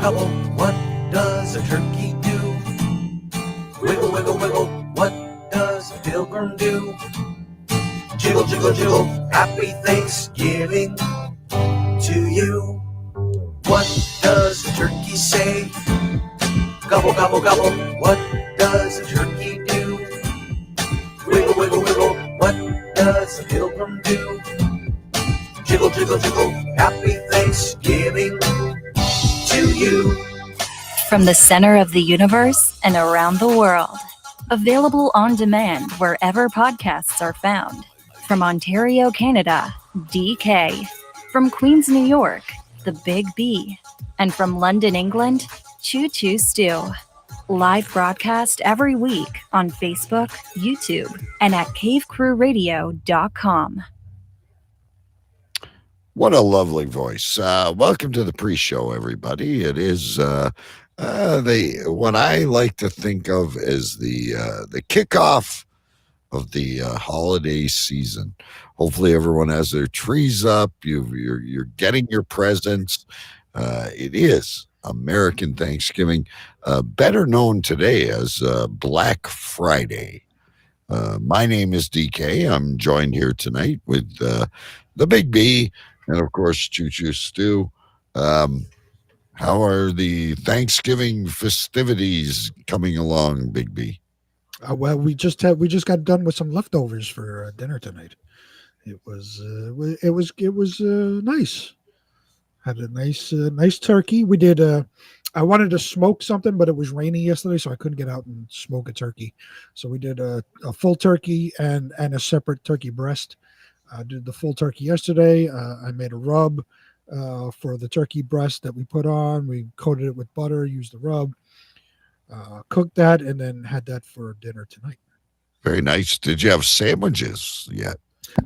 gobble, what does a turkey do? Wiggle, wiggle, wiggle, what does a pilgrim do? Jiggle, jiggle, jiggle, happy Thanksgiving to you. What does the turkey say? Gobble, gobble, gobble, what does a turkey do? Wiggle, wiggle, wiggle, what does a pilgrim do? Jiggle, jiggle, jiggle, happy Thanksgiving to you. From the center of the universe and around the world. Available on demand wherever podcasts are found. From Ontario, Canada, DK. From Queens, New York, the Big B. And from London, England, Choo Stew. Live broadcast every week on Facebook, YouTube, and at cavecrewradio.com. What a lovely voice. Welcome to the pre-show, everybody. It is what I like to think of as the kickoff of the holiday season. Hopefully everyone has their trees up. You're getting your presents. It is American Thanksgiving, better known today as Black Friday. My name is DK. I'm joined here tonight with the Big B and, of course, Choo Stew. How are the Thanksgiving festivities coming along, Big B? Well, we just got done with some leftovers for dinner tonight. It was nice. Had a nice turkey. We did. I wanted to smoke something, but it was rainy yesterday, so I couldn't get out and smoke a turkey. So we did a full turkey and a separate turkey breast. I did the full turkey yesterday. I made a rub for the turkey breast that we put on. We coated it with butter, used the rub, cooked that, and then had that for dinner tonight. Very nice. Did you have sandwiches yet?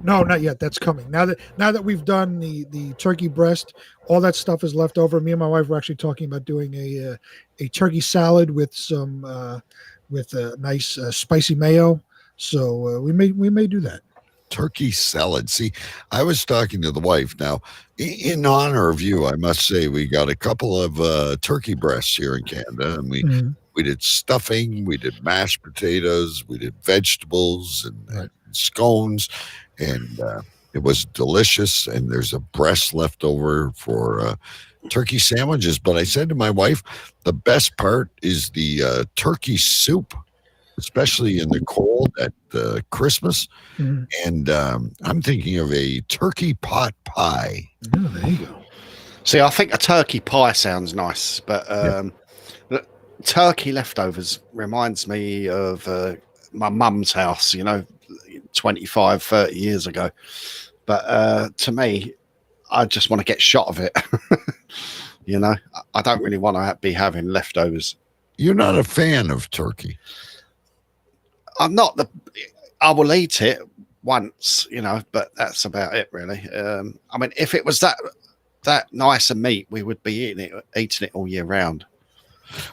No, not yet. That's coming. Now that we've done the turkey breast, all that stuff is left over. Me and my wife were actually talking about doing a turkey salad with some with a nice spicy mayo. So we may do that. Turkey salad. See, I was talking to the wife. Now, in honor of you, I must say we got a couple of turkey breasts here in Canada, and we did stuffing, we did mashed potatoes, we did vegetables and scones, and it was delicious. And there's a breast left over for turkey sandwiches. But I said to my wife, the best part is the turkey soup, especially in the cold at Christmas. And I'm thinking of a turkey pot pie. Oh, there you go. See, I think a turkey pie sounds nice, but turkey leftovers reminds me of my mum's house, 25, 30 years ago. But to me, I just want to get shot of it. I don't really want to be having leftovers. You're not a fan of turkey? I'm not. I will eat it once, but that's about it, really. I mean, if it was that nice a meat, we would be eating it all year round.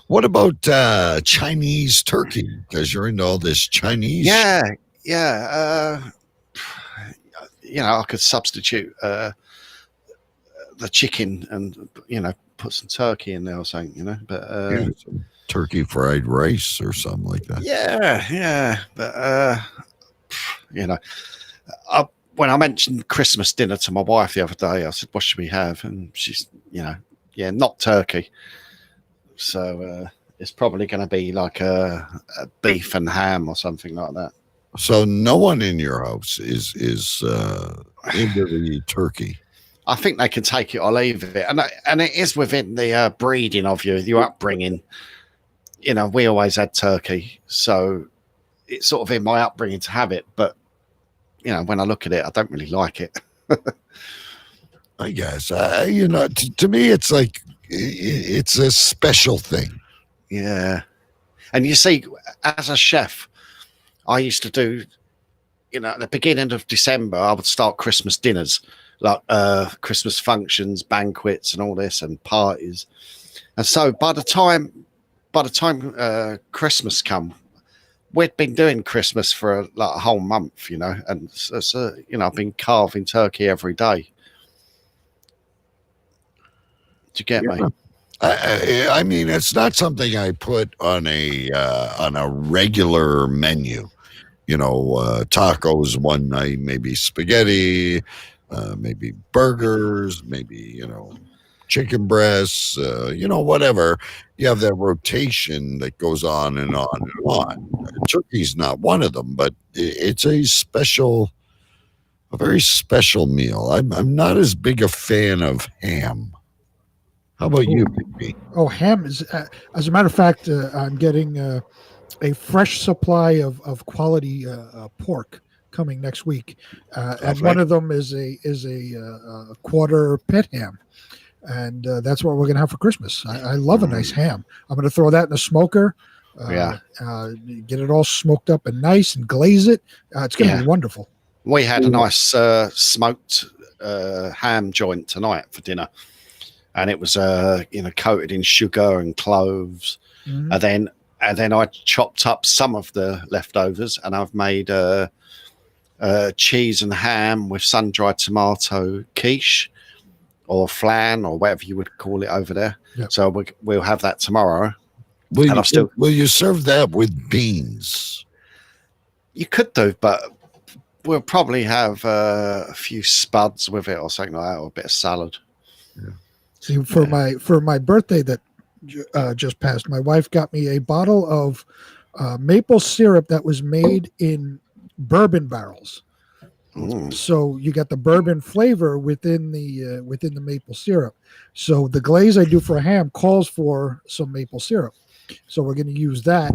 What about Chinese turkey? Because you're into all this Chinese. Yeah. I could substitute the chicken and put some turkey in there or something, but some turkey fried rice or something like that. Yeah, but when I mentioned Christmas dinner to my wife the other day, I said, "What should we have?" And she's, not turkey. So it's probably going to be like a beef and ham or something like that. So no one in your house is into the turkey. I think they can take it or leave it, and it is within the breeding of your upbringing. We always had turkey, so it's sort of in my upbringing to have it. But when I look at it, I don't really like it. I guess to me, it's like it's a special thing. Yeah, and you see, as a chef, I used to do, at the beginning of December, I would start Christmas dinners, like Christmas functions, banquets, and all this, and parties. And so by the time Christmas come, we'd been doing Christmas for a whole month, and so I've been carving turkey every day. Do you get me? I mean, it's not something I put on a regular menu. Tacos one night, maybe spaghetti, maybe burgers, maybe chicken breasts, whatever. You have that rotation that goes on and on and on. Turkey's not one of them, but it's a very special meal. I'm not as big a fan of ham. How about you, BB? Oh, ham is, as a matter of fact, I'm getting a fresh supply of quality pork coming next week, and one of them is a quarter pit ham, and that's what we're gonna have for Christmas. I love a nice ham. I'm gonna throw that in the smoker. Get it all smoked up and nice, and glaze it. It's gonna be wonderful. We had a nice smoked ham joint tonight for dinner, and it was coated in sugar and cloves, and then I chopped up some of the leftovers, and I've made cheese and ham with sun-dried tomato quiche or flan or whatever you would call it over there. Yep. So we'll have that tomorrow. Will you serve that with beans? You could do, but we'll probably have a few spuds with it or something like that, or a bit of salad. Yeah. See, for my birthday that just passed, my wife got me a bottle of maple syrup that was made in bourbon barrels. So you got the bourbon flavor within the maple syrup. So the glaze I do for a ham calls for some maple syrup. So we're going to use that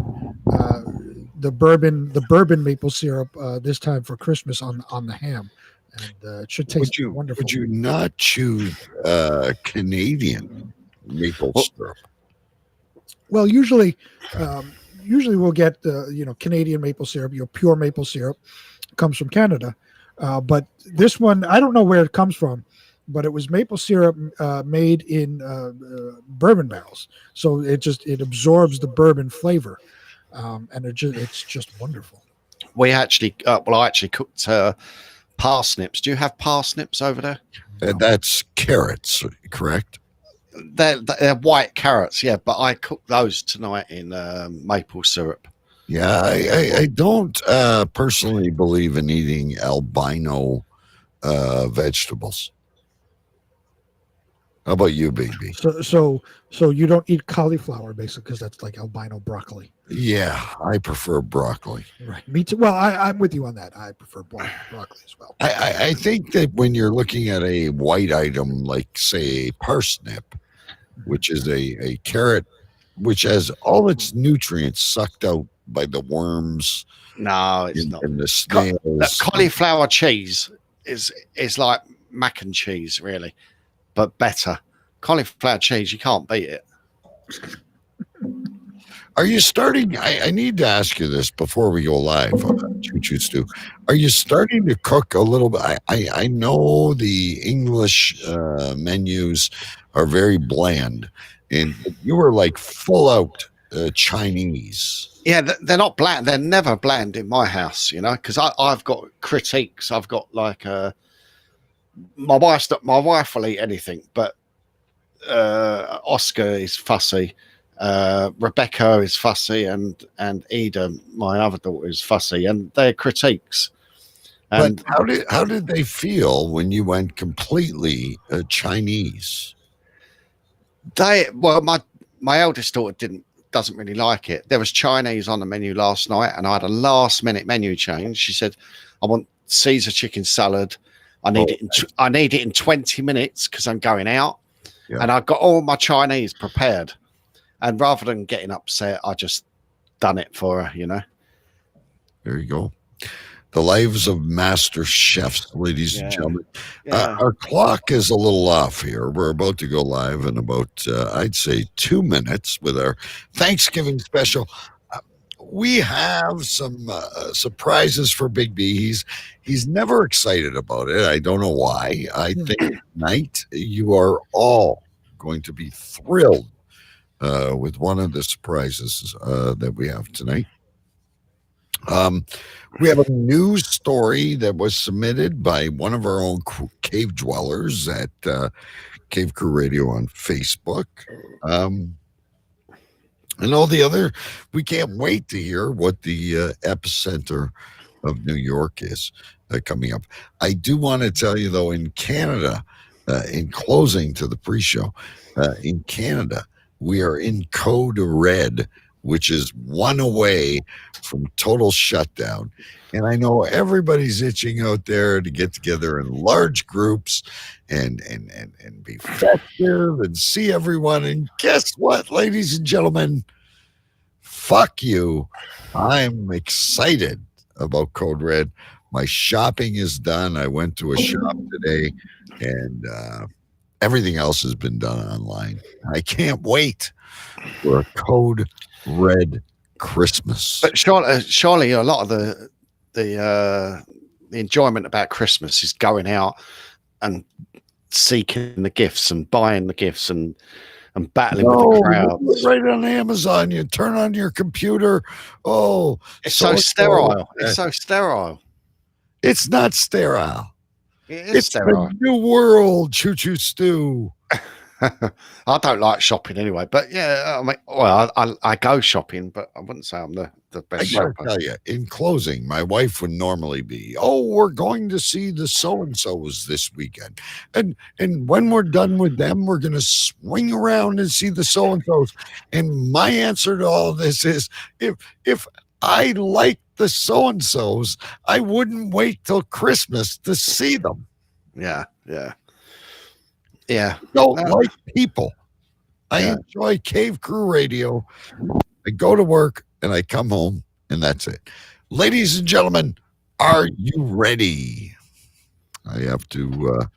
the bourbon maple syrup this time for Christmas on the ham, and it should taste wonderful. Would you not choose Canadian maple syrup? Well, usually we'll get Canadian maple syrup. Pure maple syrup comes from Canada, but this one I don't know where it comes from, but it was maple syrup made in bourbon barrels, so it absorbs the bourbon flavor, and it's just wonderful. I actually cooked parsnips. Do you have parsnips over there? That's carrots, correct? They're white carrots, yeah, but I cooked those tonight in maple syrup. Yeah, I don't personally believe in eating albino vegetables. How about you, baby? So you don't eat cauliflower, basically, because that's like albino broccoli. Yeah, I prefer broccoli. Right, me too. Well, I'm with you on that. I prefer broccoli as well. I think that when you're looking at a white item like, say, a parsnip, which is a carrot, which has all its nutrients sucked out by the worms. No, it's not. And the snails. Cauliflower cheese is like mac and cheese, really, but better. Cauliflower cheese, you can't beat it. Are you starting? I need to ask you this before we go live on Choo Stew. Are you starting to cook a little bit? I know the English menus are very bland, and you were like full out Chinese. Yeah, they're not bland. They're never bland in my house, because I've got critiques. I've got like my wife will eat anything, but Oscar is fussy. Rebecca is fussy, and Ida, my other daughter, is fussy, and they're critiques. And but how did they feel when you went completely Chinese? My eldest daughter doesn't really like it. There was Chinese on the menu last night, and I had a last minute menu change. She said, "I want Caesar chicken salad. I need it in 20 minutes because I'm going out." Yeah. And I got all my Chinese prepared. And rather than getting upset, I just done it for her, There you go. The lives of master chefs, ladies and gentlemen. Yeah. Our clock is a little off here. We're about to go live in about, I'd say, 2 minutes with our Thanksgiving special. We have some surprises for Big B. He's never excited about it. I don't know why. I think tonight you are all going to be thrilled with one of the surprises that we have tonight. We have a news story that was submitted by one of our own cave dwellers at Cave Crew Radio on Facebook. And all the other, we can't wait to hear what the epicenter of New York is coming up. I do want to tell you, though, in Canada, in closing to the pre-show, in Canada, we are in code red, which is one away from total shutdown. And I know everybody's itching out there to get together in large groups and be festive and see everyone. And guess what, ladies and gentlemen? Fuck you. I'm excited about Code Red. My shopping is done. I went to a shop today, and everything else has been done online. I can't wait for a Code Red Christmas. But surely a lot of the enjoyment about Christmas is going out and seeking the gifts and buying the gifts and battling with the crowd. Right on Amazon, you turn on your computer. Oh, it's so sterile. It's so sterile. It's not sterile. It's sterile. The new world, Choo Choo Stew. I don't like shopping anyway, but yeah, I mean, well, I go shopping, but I wouldn't say I'm the best I gotta shopper. tell you, in closing, my wife would normally be, "Oh, we're going to see the so-and-sos this weekend. And when we're done with them, we're going to swing around and see the so-and-sos." And my answer to all this is, if I like the so-and-sos, I wouldn't wait till Christmas to see them. Yeah. Don't like people. I enjoy Cave Crew Radio. I go to work and I come home, and that's it. Ladies and gentlemen, are you ready? I have to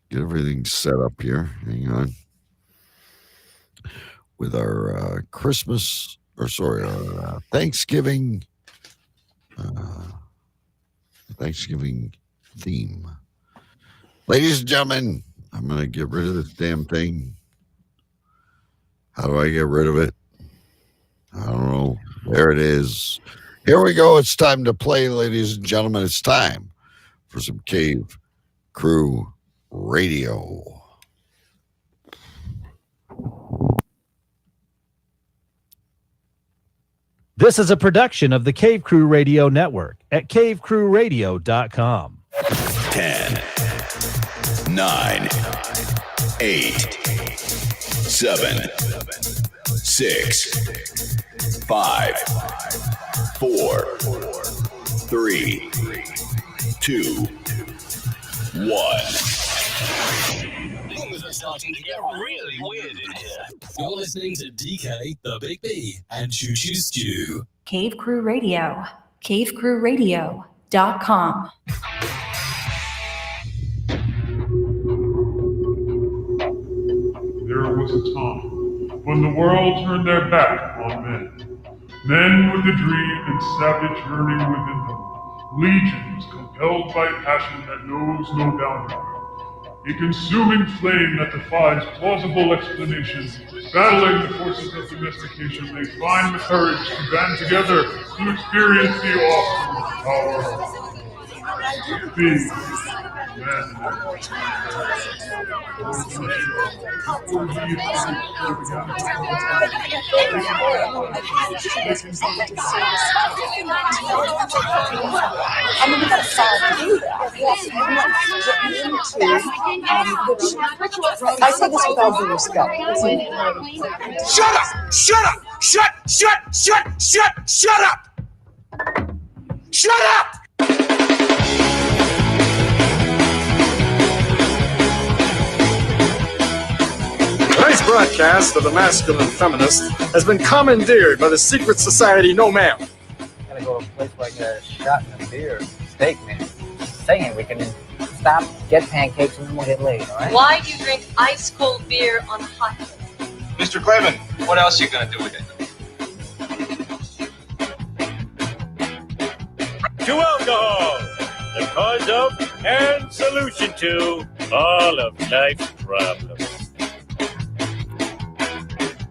get everything set up here. Hang on. With our Thanksgiving theme. Ladies and gentlemen, I'm going to get rid of this damn thing. How do I get rid of it? I don't know. There it is. Here we go. It's time to play, ladies and gentlemen. It's time for some Cave Crew Radio. This is a production of the Cave Crew Radio Network at cavecrewradio.com. 10, 9, 8, 7, 6, 5, 4, 3, 2, 1. Things are starting to get really weird in here. You're listening to DK, the Big B, and Choo Choo Stew. Cave Crew Radio. cavecrewradio.com. There was a time when the world turned their back on men. Men with a dream and savage yearning within them. Legions compelled by passion that knows no boundary. A consuming flame that defies plausible explanation. Battling the forces of domestication, they find the courage to band together to experience the awesome power of being man. I mean, we got to start to do that. Yes, we want to get into, which I say this with all due respect. Shut up! Shut up! Shut up! Shut up! Tonight's broadcast of the Masculine Feminist has been commandeered by the secret society No Ma'am. Gotta go to a place where I get a shot and a beer, steak, man. Saying we can stop, get pancakes, and then we'll get laid, all right? Why do you drink ice cold beer on hot day? Mr. Clayman, what else are you gonna do with it? To alcohol, the cause of and solution to all of life's problems.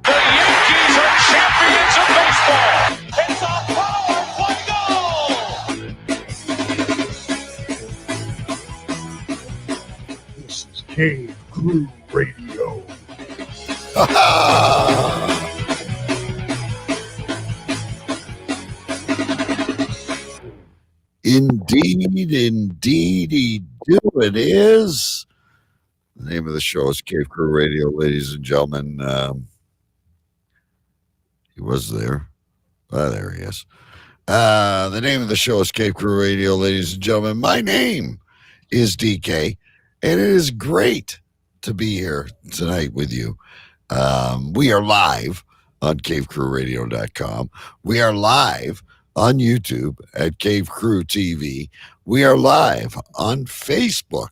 The Yankees are champions of baseball. It's a power play goal. This is Cave Crew Radio. Indeed, he do. It is. The name of the show is Cave Crew Radio, ladies and gentlemen. He was there. There he is. The name of the show is Cave Crew Radio, ladies and gentlemen. My name is DK, and it is great to be here tonight with you. We are live on cavecrewradio.com. We are live on YouTube at Cave Crew TV. We are live on Facebook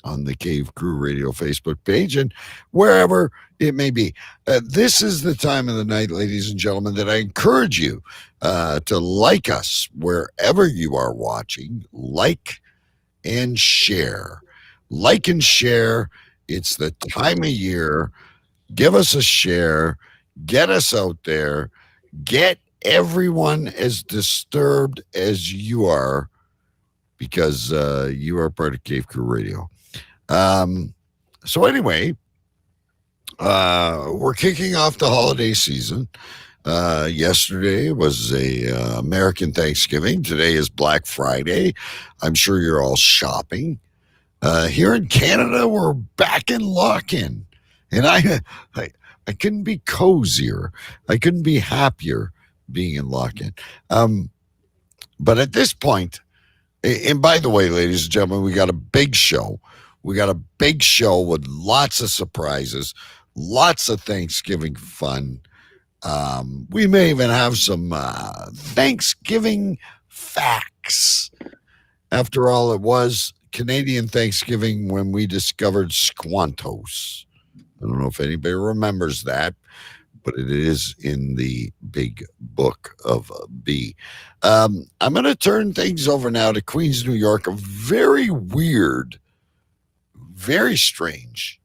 on the Cave Crew Radio Facebook page and wherever it may be. This is the time of the night, ladies and gentlemen, that I encourage you to like us wherever you are watching. Like and share. Like and share. It's the time of year. Give us a share. Get us out there. Get everyone as disturbed as you are, because you are part of Cave Crew Radio. So anyway, we're kicking off the holiday season. Yesterday was a American Thanksgiving. Today is Black Friday. I'm sure you're all shopping. Here in Canada, we're back in lock-in. And I couldn't be cozier. I couldn't be happier being in lock-in. But at this point, and by the way, ladies and gentlemen, we got a big show. We got a big show with lots of surprises, lots of Thanksgiving fun. We may even have some Thanksgiving facts. After all, it was Canadian Thanksgiving when we discovered Squantos. I don't know if anybody remembers that, but it is in the big book of B. I'm going to turn things over now to Queens, New York, a very weird, very strange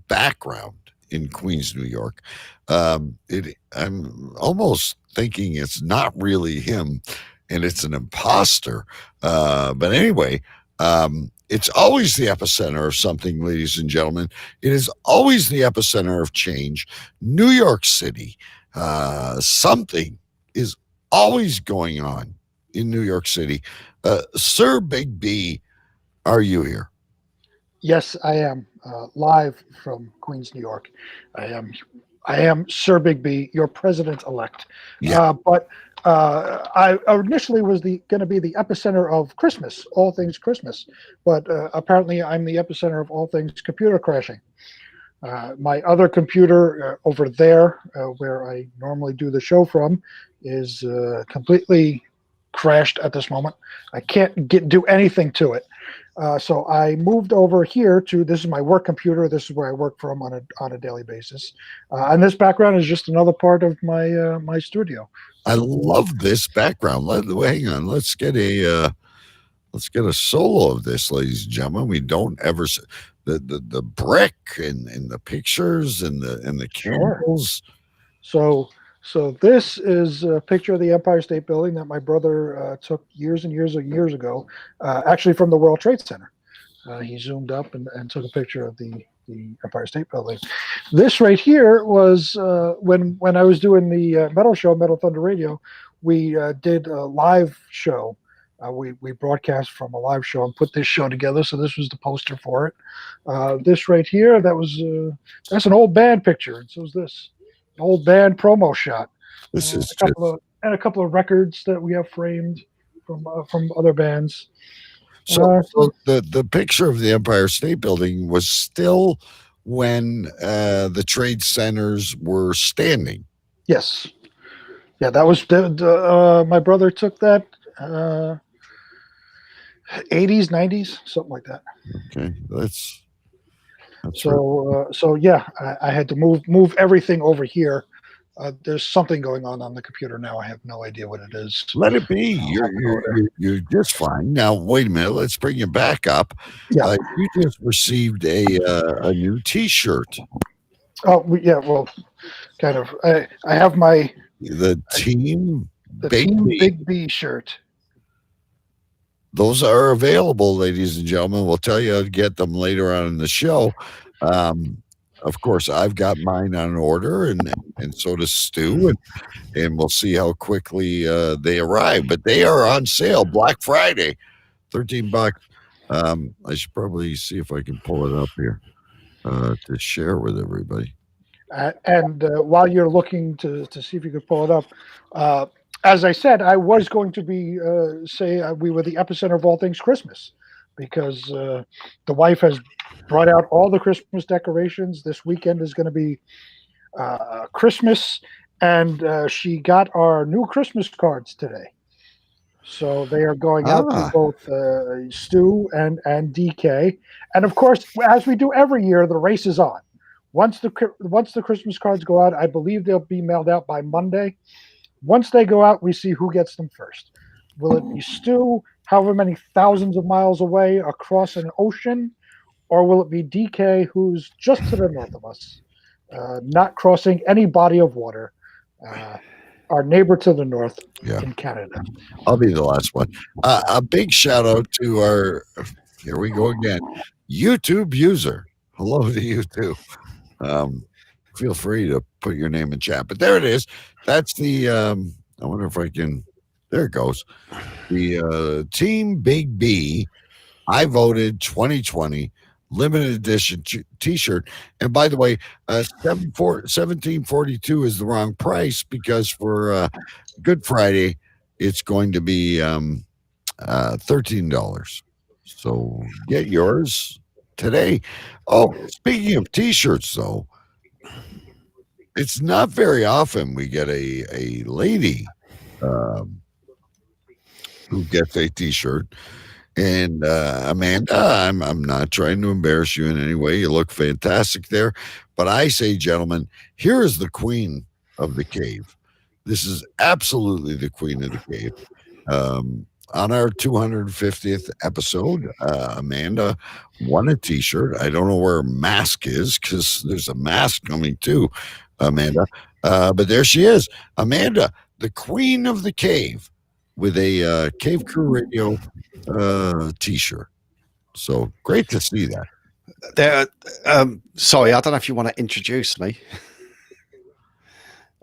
background in Queens, New York. I'm almost thinking it's not really him and it's an imposter. But anyway, it's always the epicenter of something, ladies and gentlemen. It is always the epicenter of change. New York City, something is always going on in New York City. Sir Big B, are you here? Yes, I am live from Queens, New York. I am Sir Big B, your president-elect. Yeah. But I initially was going to be the epicenter of Christmas, all things Christmas. But apparently I'm the epicenter of all things computer crashing. My other computer over there, where I normally do the show from, is completely crashed at this moment. I can't do anything to it. So I moved over here to, this is my work computer. This is where I work from on a daily basis. And this background is just another part of my my studio. I love this background. Hang on. Let's get a solo of this, ladies and gentlemen. We don't ever the brick and the pictures and the candles. So this is a picture of the Empire State Building that my brother took years and years ago, actually from the World Trade Center. He zoomed up and took a picture of the Empire State Building. This right here was when I was doing the metal show, Metal Thunder Radio. We did a live show. We broadcast from a live show and put this show together. So this was the poster for it. This right here, that's an old band picture, and so is this. Old band promo shot. This is a couple of records that we have framed from other bands. So the picture of the Empire State Building was still when the trade centers were standing. Yes. Yeah, that was my brother took that 80s, 90s, something like that. Okay, that's so yeah, I had to move everything over here. There's something going on the computer now. I have no idea what it is. Let it be. You're just fine. Now wait a minute. Let's bring you back up. Yeah. You just received a new T-shirt. Oh yeah, well, kind of. I have the Team Big B shirt. Those are available, ladies and gentlemen. We'll tell you how to get them later on in the show. of course, I've got mine on order, and so does Stu, and we'll see how quickly they arrive. But they are on sale Black Friday, $13. I should probably see if I can pull it up here to share with everybody. And while you're looking to see if you could pull it up, as I said, I was going to be we were the epicenter of all things Christmas, because the wife has brought out all the Christmas decorations. This weekend is going to be Christmas, and she got our new Christmas cards today. So they are going out to both Stu and DK, and of course, as we do every year, the race is on. Once the Christmas cards go out, I believe they'll be mailed out by Monday. Once they go out, we see who gets them first. Will it be Stu, however many thousands of miles away across an ocean, or will it be DK, who's just to the north of us, not crossing any body of water, our neighbor to the north in Canada? I'll be the last one. A big shout out to our, here we go again, YouTube user. Hello to you too. Feel free to put your name in chat, but there it is. That's the I wonder if I can, there it goes, the Team Big B I voted 2020 limited edition t-shirt. And by the way, 1742 is the wrong price, because for Good Friday it's going to be $13. So get yours today. Oh, speaking of t-shirts though, it's not very often we get a lady who gets a t-shirt. And Amanda, I'm not trying to embarrass you in any way. You look fantastic there. But I say, gentlemen, here is the queen of the cave. This is absolutely the queen of the cave. On our 250th episode, Amanda won a t-shirt. I don't know where her mask is, because there's a mask coming too, Amanda. But there she is. Amanda, the queen of the cave, with a Cave Crew Radio t-shirt. So great to see that. Sorry, I don't know if you want to introduce me.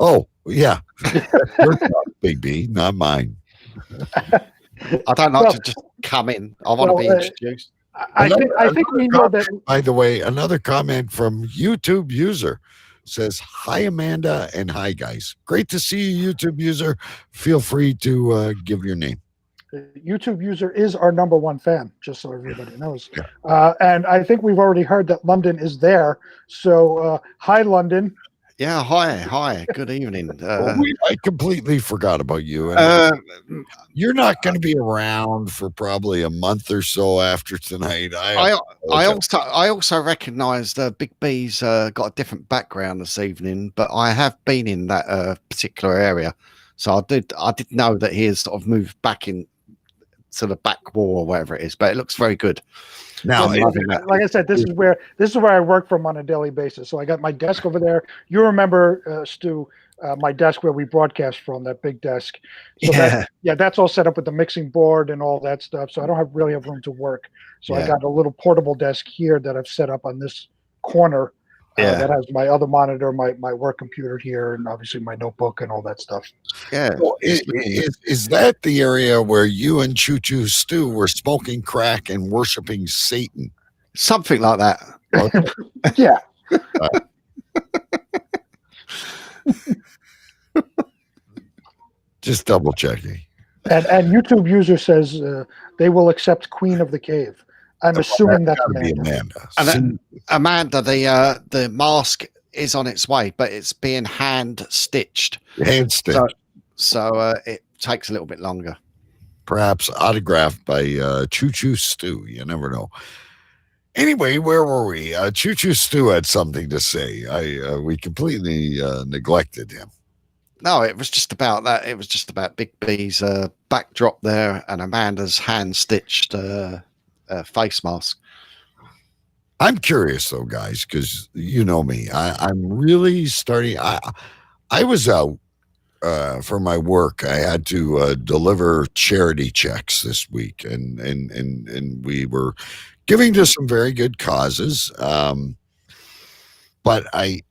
Oh, yeah. Your job, Big B, not mine. I don't like to just come in. I want to be introduced. I think we know that. By the way, another comment from YouTube user says, hi, Amanda, and hi, guys. Great to see you, YouTube user. Feel free to give your name. The YouTube user is our #1 fan, just so everybody knows. And I think we've already heard that London is there. So, hi, London. Yeah, hi. Good evening. I completely forgot about you. You're not going to be around for probably a month or so after tonight. I also recognise Big B's got a different background this evening, but I have been in that particular area, so I did know that he has sort of moved back in to the back wall or whatever it is. But it looks very good. Now, like I said, this is where I work from on a daily basis. So I got my desk over there. You remember, Stu, my desk where we broadcast from, that big desk. So that's all set up with the mixing board and all that stuff. So I don't really have room to work. So I got a little portable desk here that I've set up on this corner. That has my other monitor, my work computer here, and obviously my notebook and all that stuff. Yeah. Well, is that the area where you and Choo Stu were smoking crack and worshiping Satan? Something like that. Okay. Yeah. Just double checking. And YouTube user says they will accept Queen of the Cave. I'm assuming that's Amanda. And Amanda, the mask is on its way, but it's being hand stitched. So it takes a little bit longer. Perhaps autographed by Choo Stu. You never know. Anyway, where were we? Choo Stu had something to say. We completely neglected him. No, it was just about that. It was just about Big B's backdrop there and Amanda's hand stitched face mask. I'm curious though, guys, because you know me. I'm really starting. I was out for my work. I had to deliver charity checks this week, and we were giving to some very good causes. But I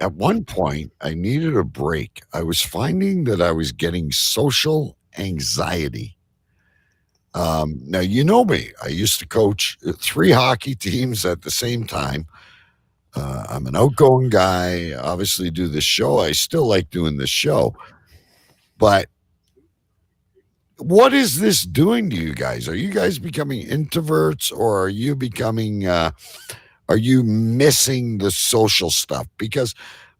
at one point I needed a break. I was finding that I was getting social anxiety. Now you know me. I used to coach 3 hockey teams at the same time. I'm an outgoing guy. Obviously, do this show. I still like doing this show, but what is this doing to you guys? Are you guys becoming introverts, or are you becoming? Are you missing the social stuff? Because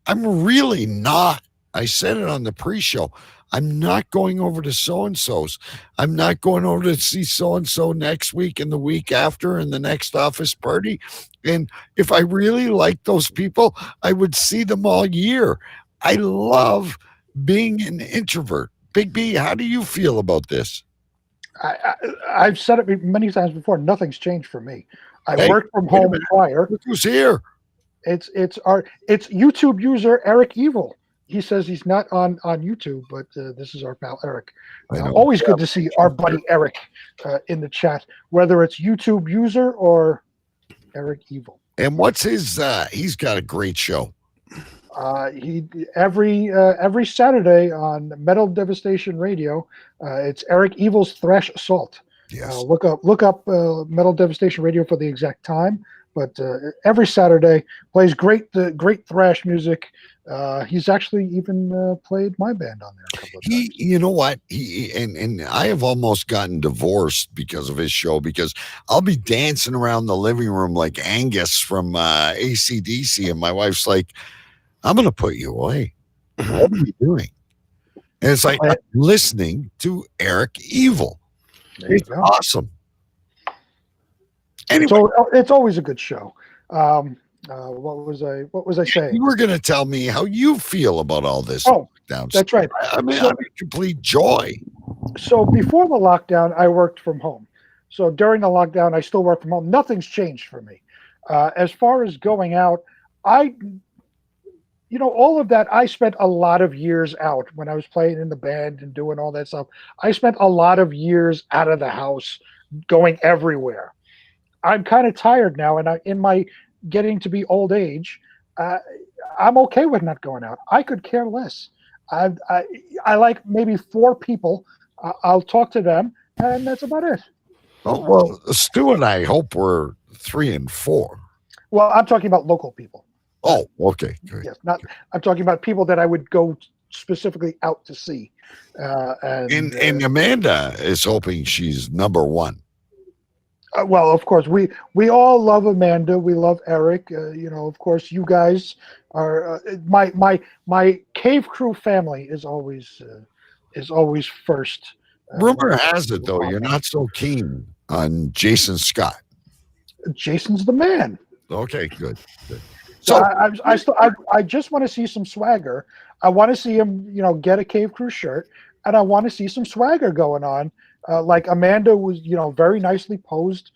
I'm really not. I said it on the pre-show. I'm not going over to so and so's. I'm not going over to see so and so next week and the week after and the next office party. And if I really like those people, I would see them all year. I love being an introvert. Big B, how do you feel about this? I've said it many times before. Nothing's changed for me. I Hey, worked from wait a home minute. prior. Look who's here. It's YouTube user Eric Evil. He says he's not on YouTube, but this is our pal Eric. I know. Always good to see our buddy Eric in the chat, whether it's YouTube user or Eric Evil. And what's his? He's got a great show. He every Saturday on Metal Devastation Radio. It's Eric Evil's Thrash Assault. Yes. Look up Metal Devastation Radio for the exact time. But every Saturday plays great thrash music. He's actually even played my band on there a couple of times. You know what? And I have almost gotten divorced because of his show, because I'll be dancing around the living room like Angus from AC/DC, and my wife's like, "I'm going to put you away. What are you doing?" And it's like, I'm listening to Eric Evil. It's awesome. Anyway, so it's always a good show. What was I saying? You were going to tell me how you feel about all this. Oh, lockdown that's right. I mean, I'm in complete joy. So before the lockdown, I worked from home. So during the lockdown, I still work from home. Nothing's changed for me. As far as going out, all of that, I spent a lot of years out when I was playing in the band and doing all that stuff. I spent a lot of years out of the house, going everywhere. I'm kind of tired now, and in my getting to be old age, I'm okay with not going out. I could care less. I like maybe 4 people. I'll talk to them, and that's about it. Oh, well, Stu and I hope we're 3 and 4. Well, I'm talking about local people. Oh, okay. Great. Yes, I'm talking about people that I would go specifically out to see. And Amanda is hoping she's number 1. Well, of course, we all love Amanda. We love Eric. Of course, you guys are my Cave Crew family is always first. Rumor has it, though, you're not so keen on Jason Scott. Jason's the man. Okay, good. So I just want to see some swagger. I want to see him, get a Cave Crew shirt, and I want to see some swagger going on. Like Amanda was, very nicely posed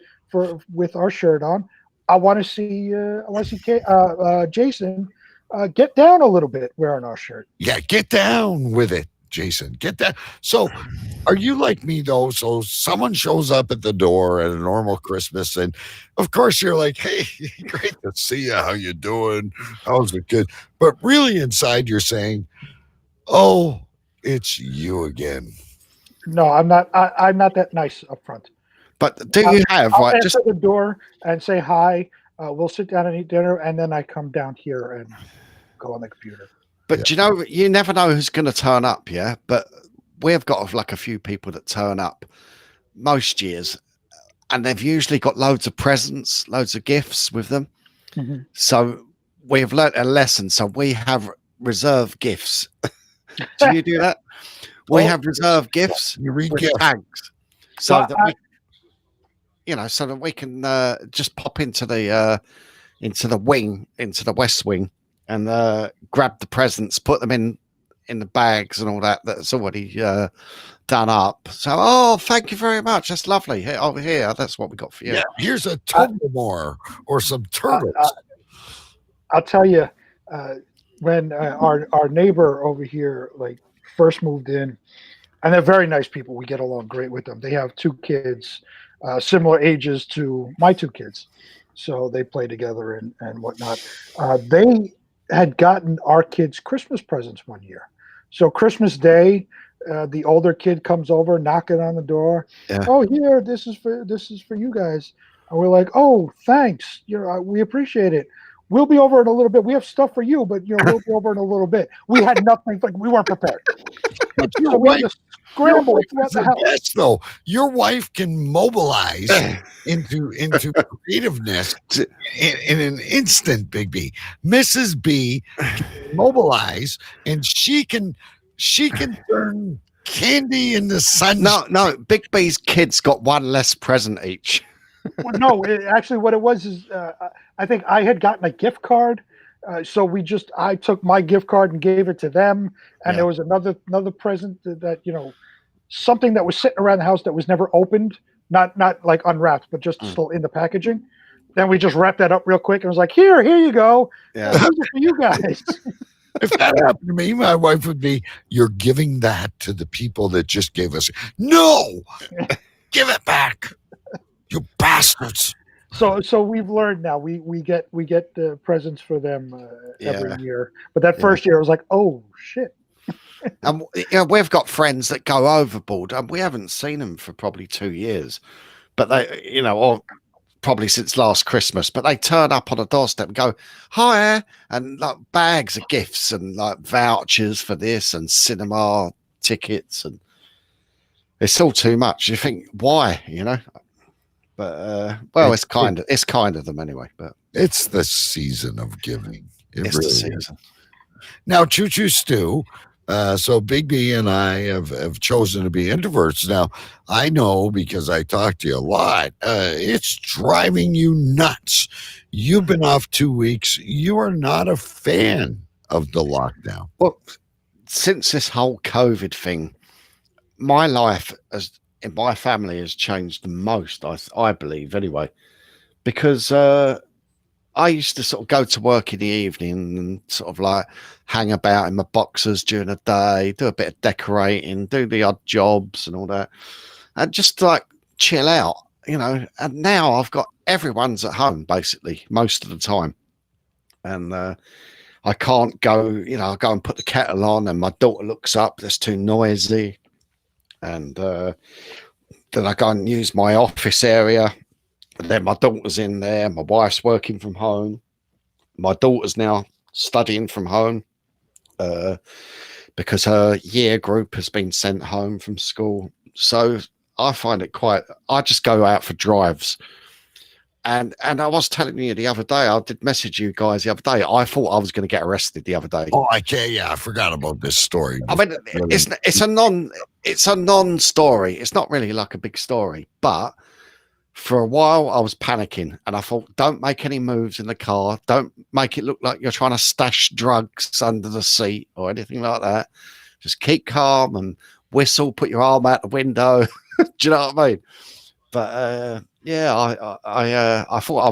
with our shirt on. I want to see Jason get down a little bit wearing our shirt. Yeah, get down with it, Jason. Get that. So, are you like me though? So someone shows up at the door at a normal Christmas, and of course you're like, "Hey, great to see you. How you doing? How's the kid?" But really inside you're saying, "Oh, it's you again." No, I'm not. I'm not that nice up front. But do you have I'll like answer just the door and say hi? We'll sit down and eat dinner, and then I come down here and go on the computer. But you never know who's going to turn up, yeah. But we've got like a few people that turn up most years, and they've usually got loads of presents, loads of gifts with them. Mm-hmm. So we've learnt a lesson. So we have reserved gifts. Do you do that? We have reserved gifts with tags, so that so that we can just pop into the wing, into the West Wing, and grab the presents, put them in the bags and all that. That's already done up. So, thank you very much. That's lovely. Here, over here, that's what we got for you. Yeah, here's a Toblerone or some turtles. I'll tell you, when our neighbor over here first moved in, and they're very nice people. We get along great with them. They have 2 kids, similar ages to my 2 kids. so they play together and whatnot. They had gotten our kids Christmas presents one year. So Christmas Day, the older kid comes over, knocking on the door. Yeah. Oh, here, this is for you guys. And we're like, oh, thanks. We appreciate it. We'll be over in a little bit. We have stuff for you, but we'll be over in a little bit. We had nothing. Like, we weren't prepared. So we had to scramble. What the hell? Yes, though your wife can mobilize into creativeness in an instant. Big B, Mrs. B, can mobilize, and she can turn candy into sunshine. No, Big B's kids got one less present each. Well, no, actually, what it was is I think I had gotten a gift card, so I took my gift card and gave it to them, and there was another present that something that was sitting around the house that was never opened, not like unwrapped, but just still in the packaging. Then we just wrapped that up real quick and was like, here you go, these are for you guys. If that happened to me, my wife would be, "You're giving that to the people that just gave us." No, give it back. You bastards! So we've learned now. We get the presents for them every year. But that first year, I was like, oh shit. And we've got friends that go overboard, and we haven't seen them for probably 2 years. But they, or probably since last Christmas. But they turn up on a doorstep and go, "Hi," and like bags of gifts and like vouchers for this and cinema tickets, and it's all too much. You think, why? But it's kind of them anyway. But it's the season of giving. It's really the season. Now, Choo Choo Stew. So Big B and I have chosen to be introverts. Now, I know because I talk to you a lot. It's driving you nuts. You've been off 2 weeks. You are not a fan of the lockdown. Well, since this whole COVID thing, my life in my family has changed the most, I believe, anyway, because I used to sort of go to work in the evening and sort of like hang about in my boxers during the day, do a bit of decorating, do the odd jobs and all that, and just like chill out, And now I've got everyone's at home basically most of the time, and I can't go. I go and put the kettle on, and my daughter looks up. That's too noisy. And then I go and use my office area. And then my daughter's in there. My wife's working from home. My daughter's now studying from home because her year group has been sent home from school. So I find it I just go out for drives. And I was telling you the other day, I did message you guys the other day. I thought I was going to get arrested the other day. Oh, I forgot about this story. I mean, it's a non-story. It's not really like a big story, but for a while I was panicking, and I thought, don't make any moves in the car. Don't make it look like you're trying to stash drugs under the seat or anything like that. Just keep calm and whistle. Put your arm out the window. Do you know what I mean? But I thought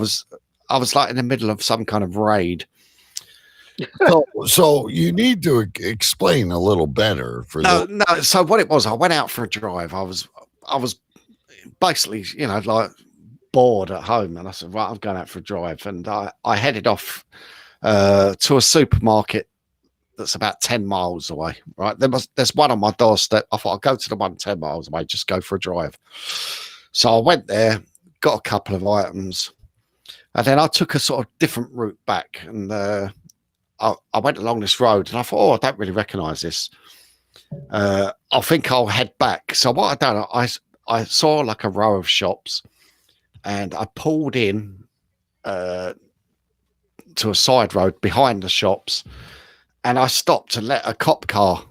I was like in the middle of some kind of raid. So you need to explain a little better for no. So what it was, I went out for a drive. I was basically, like bored at home, and I said, right, I'm going out for a drive, and I headed off to a supermarket that's about 10 miles away. Right, there's one on my doorstep. I thought I'll go to the one 10 miles away, just go for a drive. So I went there, got a couple of items, and then I took a sort of different route back, and I went along this road, and I thought, oh, I don't really recognise this. I think I'll head back. So what I done, I saw like a row of shops, and I pulled in to a side road behind the shops, and I stopped and let a cop car,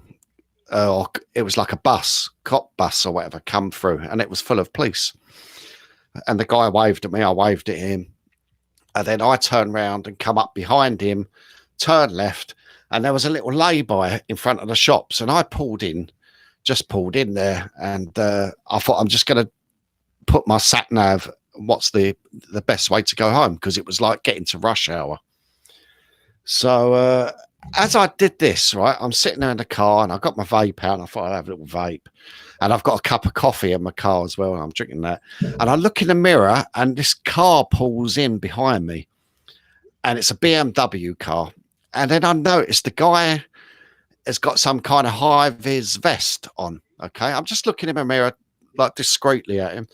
or it was like a cop bus or whatever, come through, and it was full of police. And the guy waved at me, I waved at him, and then I turned round and come up behind him, turned left, and there was a little lay-by in front of the shops, and I pulled in there, and I thought, I'm just going to put my sat nav, what's the best way to go home, because it was like getting to rush hour. So as I did this, right, I'm sitting there in the car and I got my vape out and I thought I'd have a little vape. And I've got a cup of coffee in my car as well. And I'm drinking that. And I look in the mirror and this car pulls in behind me. And it's a BMW car. And then I noticed the guy has got some kind of high-vis vest on. Okay. I'm just looking in my mirror, like discreetly at him.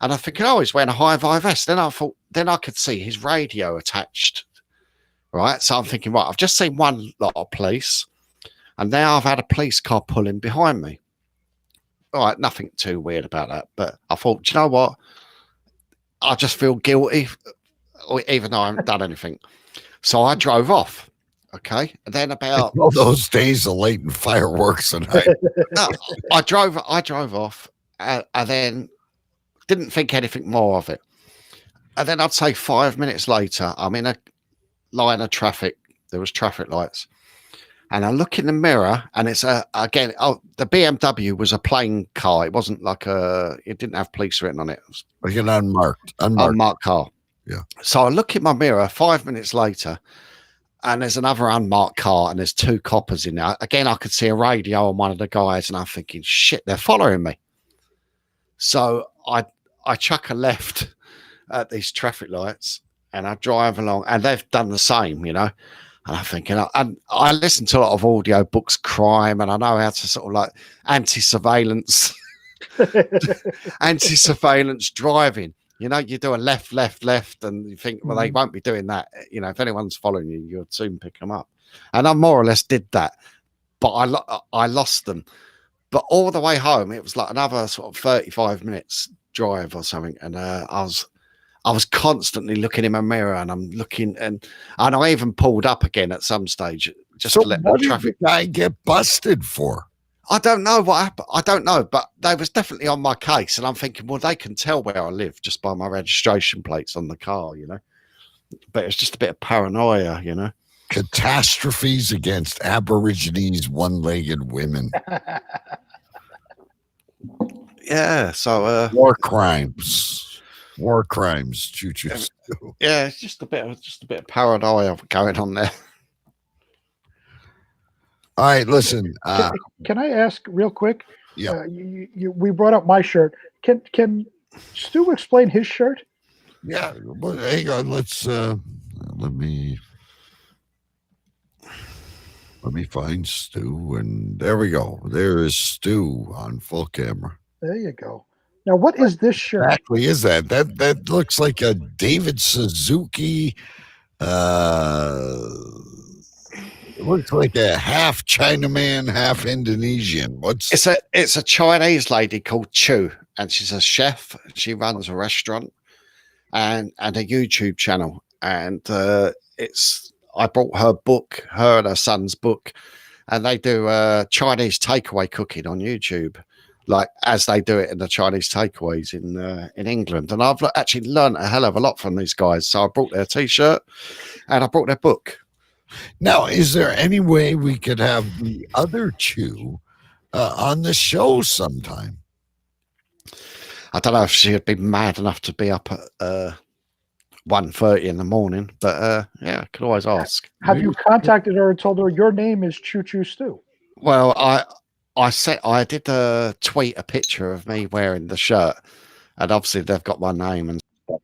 And I'm thinking, oh, he's wearing a high-vis vest. Then I thought, then I could see his radio attached. Right. So I'm thinking, right, I've just seen one lot of police. And now I've had a police car pulling behind me. All right, nothing too weird about that. But I thought, do you know what? I just feel guilty, even though I haven't done anything. So I drove off. Okay. And then about all those days of lighting fireworks and I drove off and then didn't think anything more of it. And then I'd say 5 minutes later, I'm in a line of traffic. There was traffic lights. And I look in the mirror and it's the BMW was a plain car. It wasn't like it didn't have police written on it. It was like an unmarked car. Yeah. So I look in my mirror 5 minutes later and there's another unmarked car and there's two coppers in there. Again, I could see a radio on one of the guys and I'm thinking, shit, they're following me. So I chuck a left at these traffic lights and I drive along and they've done the same, you know. And I'm thinking, and I listen to a lot of audio books, crime, and I know how to sort of like anti-surveillance driving. You know, you do a left, and you think, well, they won't be doing that. You know, if anyone's following you, you'll soon pick them up. And I more or less did that, but I lost them. But all the way home, it was like another sort of 35 minutes drive or something, and I was constantly looking in my mirror and I'm looking and I even pulled up again at some stage just to let the traffic guy get busted for. I don't know what happened. I don't know, but they was definitely on my case and I'm thinking, well, they can tell where I live just by my registration plates on the car, you know. But it's just a bit of paranoia, you know. Catastrophes against Aborigines, one-legged women. Yeah, so war crimes, Choo Choo. Yeah, it's just a bit of paranoia going on there. All right, listen. Can I ask real quick? Yeah. We brought up my shirt. Can Stu explain his shirt? Yeah. Well, hang on. Let's let me find Stu, and there we go. There is Stu on full camera. There you go. Now, what is this shirt? Exactly, is that? That looks like a David Suzuki. It looks like a half Chinaman, half Indonesian. It's a Chinese lady called Choo, and she's a chef. She runs a restaurant and a YouTube channel. And I bought her book, her and her son's book, and they do Chinese takeaway cooking on YouTube, like as they do it in the Chinese takeaways in England. And I've actually learned a hell of a lot from these guys. So I brought their T-shirt and I brought their book. Now, is there any way we could have the other Choo on the show sometime? I don't know if she'd be mad enough to be up at 1:30 in the morning, but yeah, I could always ask. Have you contacted her and told her your name is Choo Choo Stu? Well, I did tweet a picture of me wearing the shirt, and obviously they've got my name and stuff.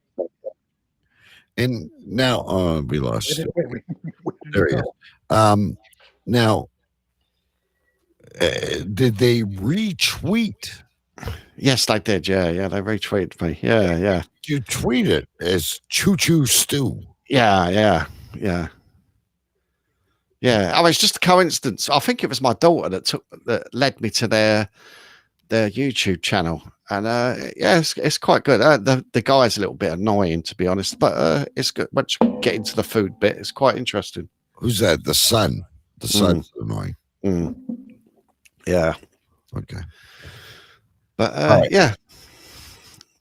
And now we lost. There he is. Now, did they retweet? Yes, they did. Yeah, they retweeted me. Yeah. You tweet it as Choo Choo Stu. Yeah. I mean, it's just a coincidence. I think it was my daughter that led me to their YouTube channel, and yeah, it's quite good. The guy's a little bit annoying, to be honest, but it's good. Once you get into the food bit, it's quite interesting. Who's that? The son. The son's annoying. Yeah. Okay. But right. Yeah,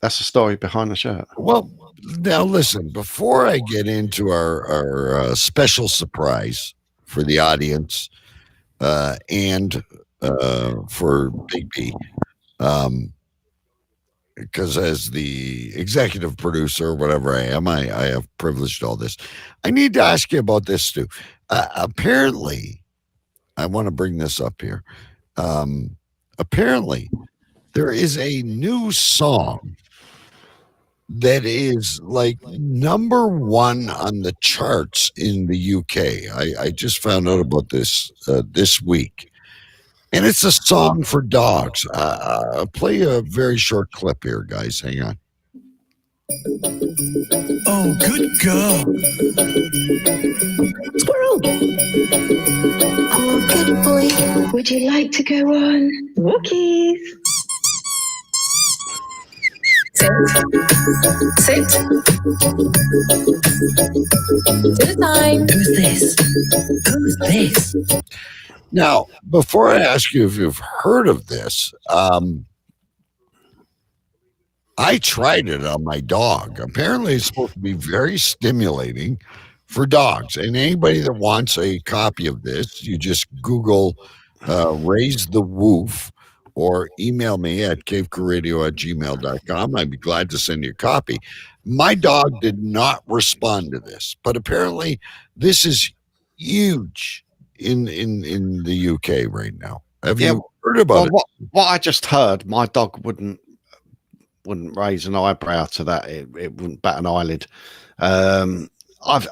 that's the story behind the shirt. Well, now listen, before I get into our special surprise for the audience and for Big B, because as the executive producer, whatever I am, I have privileged all this. I need to ask you about this, Stu. apparently, I want to bring this up here. Apparently, there is a new song that is like number one on the charts in the UK. I just found out about this this week. And it's a song for dogs. Play a very short clip here, guys. Hang on. Oh, good girl. Squirrel. Oh, good boy. Would you like to go on walkies? Sit. Dinner time. Who's this? Who's this? Now, before I ask you if you've heard of this, I tried it on my dog. Apparently, it's supposed to be very stimulating for dogs. And anybody that wants a copy of this, you just Google Raise the Woof or email me at cavecrewradio@gmail.com. I'd be glad to send you a copy. My dog did not respond to this, but apparently this is huge in the UK right now. Have you heard about it? What I just heard, my dog wouldn't raise an eyebrow to that. It wouldn't bat an eyelid. I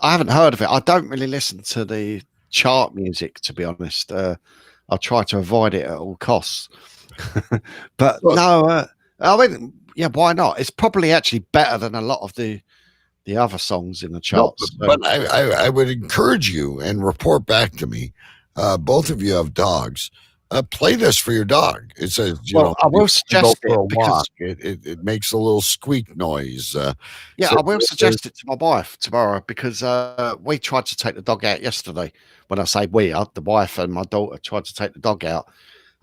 haven't heard of it. I don't really listen to the chart music, to be honest. I try to avoid it at all costs. But no, I mean, yeah, why not? It's probably actually better than a lot of the other songs in the charts. No, but I would encourage you and report back to me. Both of you have dogs. Play this for your dog. It says, I will suggest it because it makes a little squeak noise. I will suggest it to my wife tomorrow because we tried to take the dog out yesterday. When I say we, the wife and my daughter tried to take the dog out,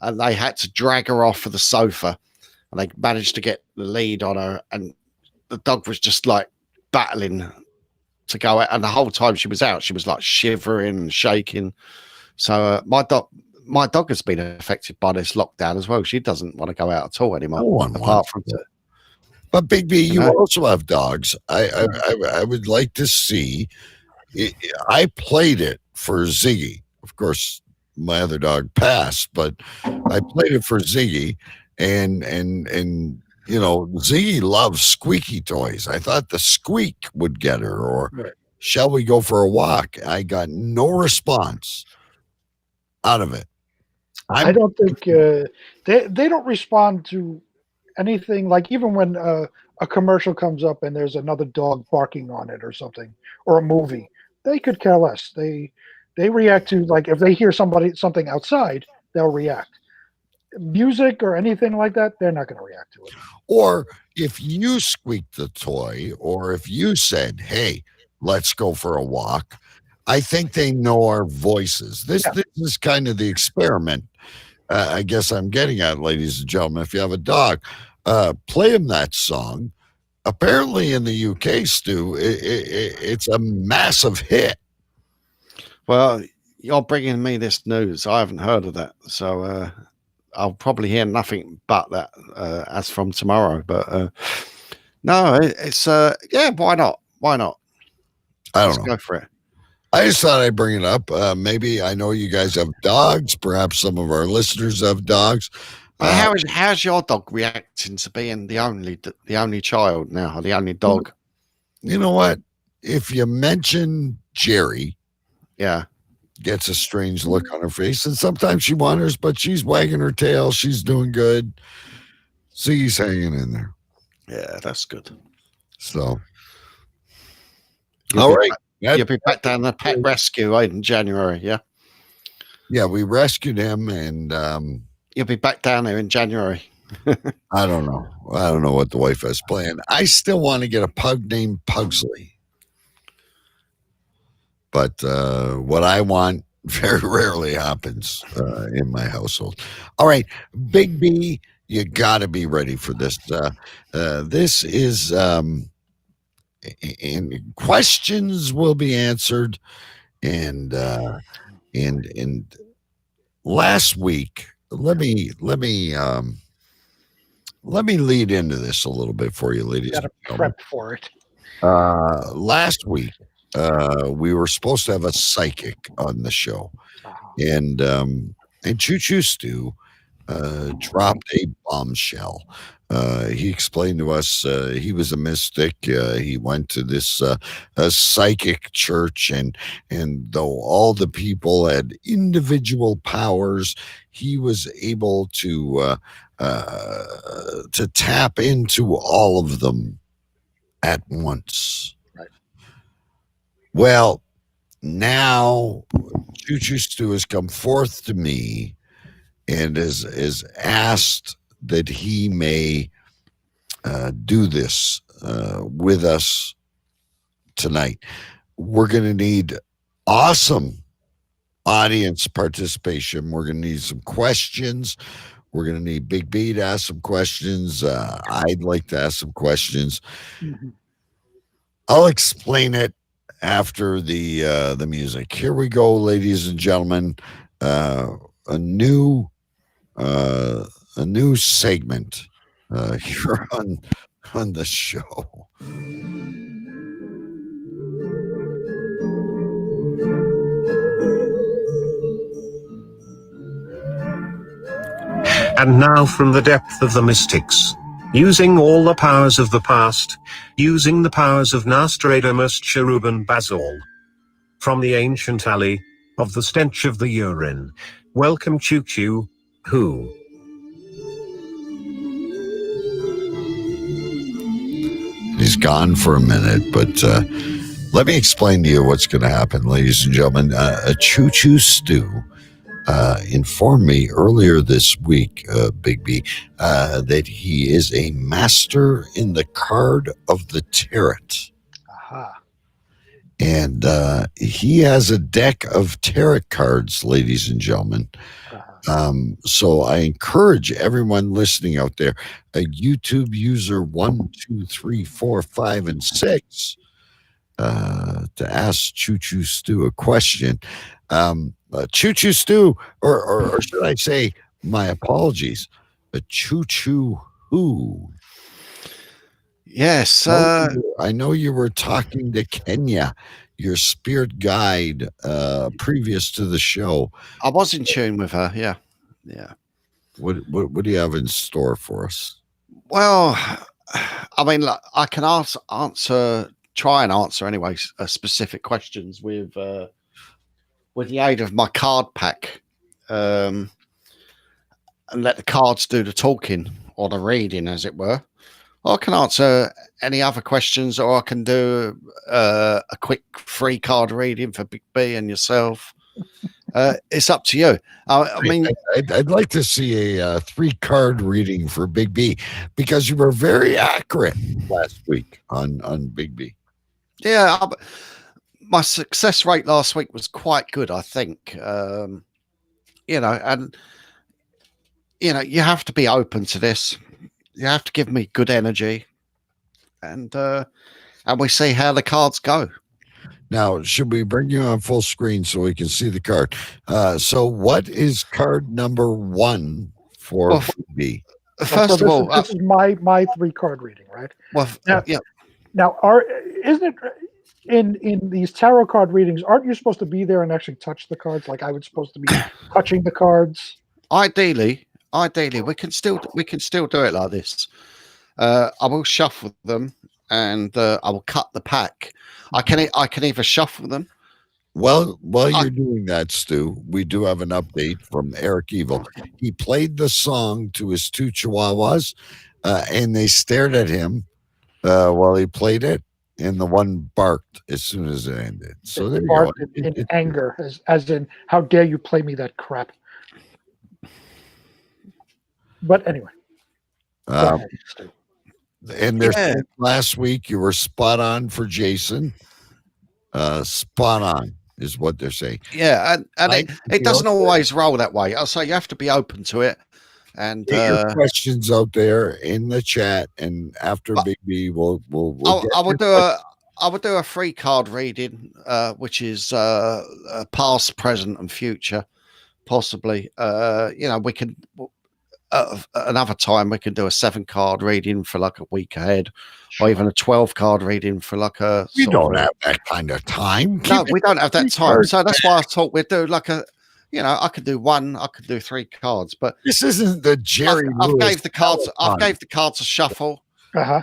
and they had to drag her off of the sofa, and they managed to get the lead on her, and the dog was just like battling to go out, and the whole time she was out, she was like shivering and shaking. So my dog has been affected by this lockdown as well. She doesn't want to go out at all anymore. Apart from that. But Big B, you also have dogs. I would like to see. I played it for Ziggy. Of course, my other dog passed, but I played it for Ziggy, and Ziggy loves squeaky toys. I thought the squeak would get her, or shall we go for a walk? I got no response out of it. I don't think they don't respond to anything. Like even when a commercial comes up and there's another dog barking on it or something, or a movie, they could care less. They react to, like, if they hear something outside, they'll react. Music or anything like that, they're not going to react to it. Or if you squeaked the toy, or if you said, "Hey, let's go for a walk," I think they know our voices. This is kind of the experiment. I guess I'm getting at, ladies and gentlemen. If you have a dog, play them that song. Apparently, in the UK, Stu, it's a massive hit. Well, you're bringing me this news. I haven't heard of that, so I'll probably hear nothing but that as from tomorrow. But no, it's why not? Why not? Let's go for it. I just thought I'd bring it up. Maybe I know you guys have dogs. Perhaps some of our listeners have dogs. How's your dog reacting to being the only child now, the only dog? You know what? If you mention Jerry, gets a strange look on her face, and sometimes she wonders, but she's wagging her tail. She's doing good. She's hanging in there. Yeah, that's good. So, all right. You'll be back down the pet rescue in January, yeah? Yeah, we rescued him, and you'll be back down there in January. I don't know. I don't know what the wife has planned. I still want to get a pug named Pugsley. But what I want very rarely happens in my household. All right, Big B, you got to be ready for this. This is, and questions will be answered. And last week, let me lead into this a little bit for you, ladies. You got to prep for it. Last week, we were supposed to have a psychic on the show, and Choo Stew dropped a bombshell. He explained to us he was a mystic. He went to this a psychic church, and though all the people had individual powers, he was able to tap into all of them at once. Right. Well, now Choo Stew has come forth to me and is asked that he may do this with us tonight. We're going to need awesome audience participation. We're going to need some questions. We're going to need Big B to ask some questions. I'd like to ask some questions. Mm-hmm. I'll explain it after the music. Here we go, ladies and gentlemen. A new segment here on the show. And now from the depth of the mystics, using all the powers of the past, using the powers of Nostradamus, Cherubin, Bazal, from the ancient alley of the stench of the urine, welcome Choo, who? He's gone for a minute, but let me explain to you what's going to happen, ladies and gentlemen. A Choo Stew informed me earlier this week, Big B, that he is a master in the card of the tarot. Aha. And he has a deck of tarot cards, ladies and gentlemen. So I encourage everyone listening out there, a YouTube user 1, 2, 3, 4, 5, and 6, to ask Choo Stew a question. Choo Stew, or should I say, my apologies, a Choo who? Yes. I know you were talking to Kenya, your spirit guide, previous to the show. I was in tune with her. Yeah. What do you have in store for us? Well, I mean, I can try and answer anyway, specific questions with the aid of my card pack, and let the cards do the talking or the reading, as it were. Or I can answer any other questions, or I can do a quick free card reading for Big B and yourself. It's up to you. I mean, I'd like to see a 3-card reading for Big B, because you were very accurate last week on Big B. Yeah, my success rate last week was quite good, I think. And you have to be open to this. You have to give me good energy, and we see how the cards go. Now, should we bring you on full screen so we can see the card? So what is card number 1 for B? First of all, this is my 3-card reading, right? Well, yeah. Now, isn't it in these tarot card readings? Aren't you supposed to be there and actually touch the cards? Like I was supposed to be touching the cards. Ideally, we can still do it like this. I will shuffle them, and I will cut the pack. I can either shuffle them. Well, while you're doing that, Stu, we do have an update from Eric Evil. He played the song to his 2 chihuahuas, and they stared at him while he played it, and the one barked as soon as it ended. So there you go. In anger, as in, how dare you play me that crap? But anyway. And last week you were spot on for Jason. Spot on is what they're saying. Yeah, and it doesn't always roll that way. So you have to be open to it. And get your questions out there in the chat, and after Big B, we'll I would do a free card reading, which is past, present, and future, possibly. We can another time we can do a 7-card reading for like a week ahead, or even a 12-card reading for like a. We don't have that kind of time. No, we don't have that time. So that's why I thought we'd do like a. I could do 1, I could do 3 cards, but this isn't the Jerry. I've gave the cards. I've gave the cards a shuffle. Uh-huh.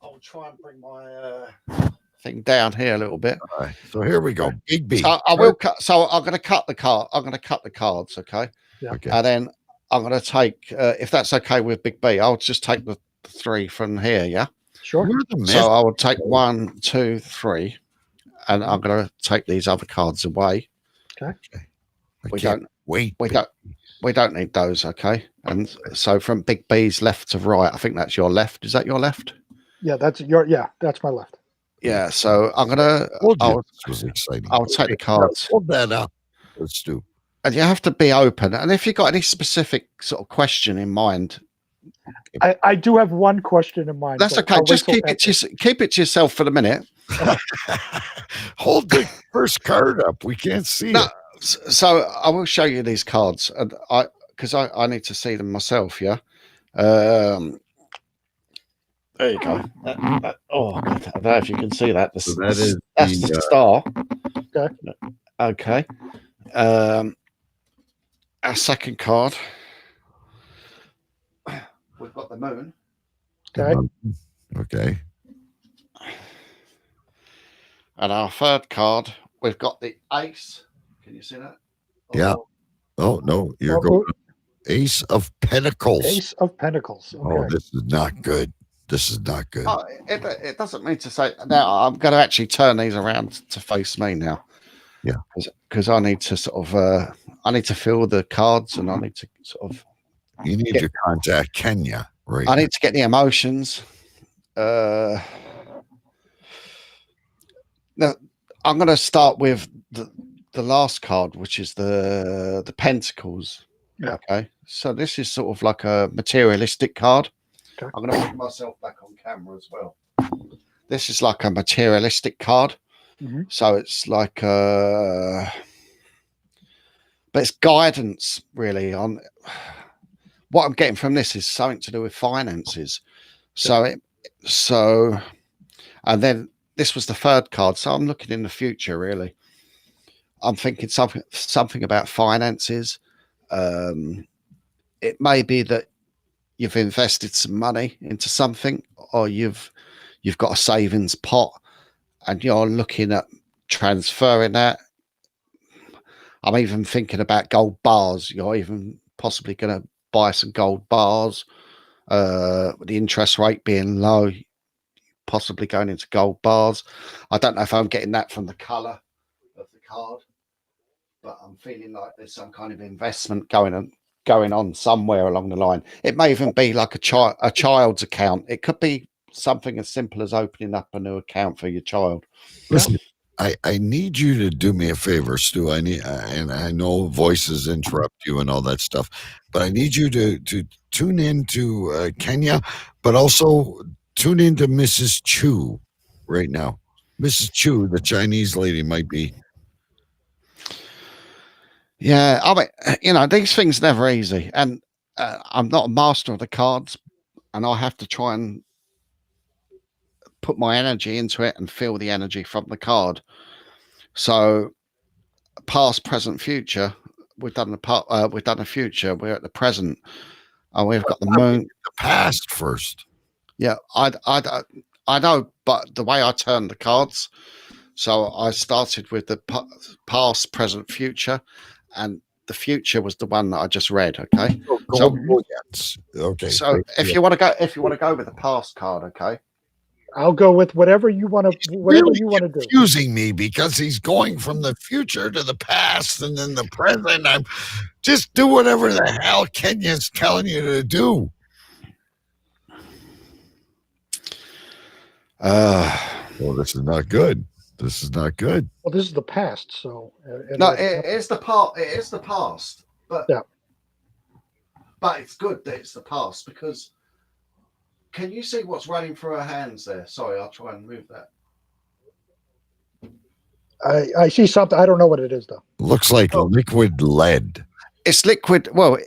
I'll try and bring my thing down here a little bit. All right. So here we go. Big B. So I will cut. So I'm going to cut the card. I'm going to cut the cards. Okay. Yeah. Okay. And then I'm going to take, if that's okay with Big B, I'll just take the 3 from here. Yeah. Sure. So I will take 1, 2, 3, and I'm going to take these other cards away. Okay. We don't wait. We don't need those. Okay. And so from Big B's left to right, I think that's your left. Is that your left? Yeah, that's my left. Yeah. So I'm gonna. This was exciting. I'll take the cards. Hold that up. Let's do. And you have to be open. And if you've got any specific sort of question in mind, I do have one question in mind. that's okay. Just keep it to yourself for the minute. Hold the first card up. We can't see it. So I will show you these cards, and because I need to see them myself. Yeah. There you go. Oh, God, I don't know if you can see that. That's the star. Okay. Okay. Our second card. We've got the moon. Okay. Okay. And our third card, we've got the ace. Can you see that? Yeah. Oh no, you're going Ace of Pentacles. Ace of Pentacles. Okay. Oh, this is not good. This is not good. Oh, it doesn't mean to say. Now I'm going to actually turn these around to face me now. Yeah. Because I need to sort of, I need to fill the cards, and I need to sort of. You need to contact Kenya, right? I need to get the emotions. Now I'm going to start with the last card, which is the Pentacles. Yeah. Okay. So this is sort of like a materialistic card. Okay. I'm going to put myself back on camera as well. This is like a materialistic card. Mm-hmm. So it's like, but it's guidance really on what I'm getting from this is something to do with finances. So and then this was the third card. So I'm looking in the future, really. I'm thinking something about finances. It may be that you've invested some money into something, or you've got a savings pot and you're looking at transferring that. I'm even thinking about gold bars. You're even possibly going to buy some gold bars. The interest rate being low, possibly going into gold bars. I don't know if I'm getting that from the color of the card, but I'm feeling like there's some kind of investment going on somewhere along the line. It may even be like a child's account. It could be something as simple as opening up a new account for your child. Listen, I need you to do me a favor, Stu. And I know voices interrupt you and all that stuff, but I need you to tune in to Kenya, but also tune into Mrs. Choo right now. Mrs. Choo, the Chinese lady, might be. Yeah, I mean, these things are never easy, and I'm not a master of the cards, and I have to try and put my energy into it and feel the energy from the card. So, past, present, future. We've done the future. We're at the present, and we've got the moon. The past first. Yeah, I know, but the way I turned the cards. So I started with the past, present, future. And the future was the one that I just read. Okay. Okay. So if you want to go with the past card, okay. I'll go with whatever you want to. Whatever you want to do. Confusing me because he's going from the future to the past and then the present. I'm just do whatever the hell Kenya's telling you to do. Well, this is not good. This is not good. Well, this is the past, so no, it is the part. It is the past, but yeah, but it's good that it's the past because can you see what's running through her hands there? Sorry, I'll try and move that. I see something. I don't know what it is though. Looks like liquid lead. It's liquid. Well,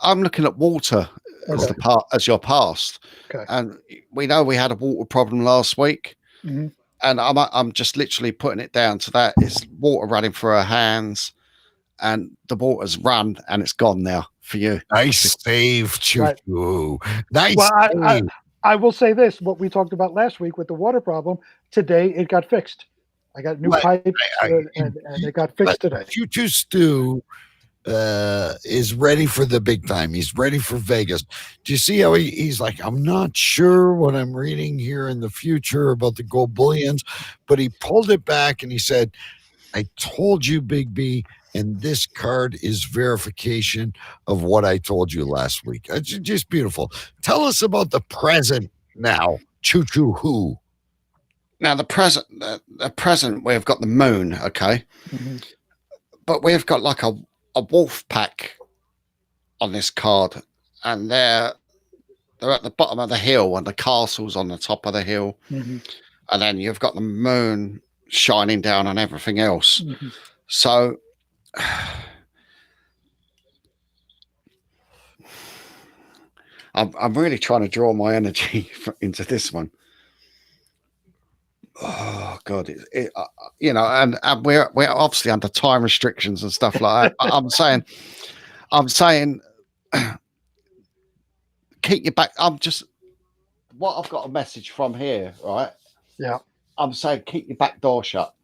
I'm looking at water as Okay. as your past, Okay. and we know we had a water problem last week, Mhm. and I'm just literally putting it down to that. It's water running through her hands, and the water's run, and it's gone now for you. Nice save, Choo Right. Choo. Nice Well, save. I will say this: what we talked about last week with the water problem, today it got fixed. I got new pipes, and it got fixed today. Choo Choo Stew is ready for the big time. He's ready for Vegas. Do you see how he's like, I'm not sure what I'm reading here in the future about the gold bullions, but he pulled it back and he said, I told you, Big B, and this card is verification of what I told you last week. It's just beautiful. Tell us about the present now, Choo Choo Who. Now the present we've got the moon, okay, but we've got like a wolf pack on this card, and they're at the bottom of the hill, and the castle's on the top of the hill, and then you've got the moon shining down on everything else. So I'm really trying to draw my energy into this one. Oh God, you know, and we're obviously under time restrictions and stuff like that. But I'm saying, keep your back. I've got a message from here, right? Yeah. I'm saying keep your back door shut.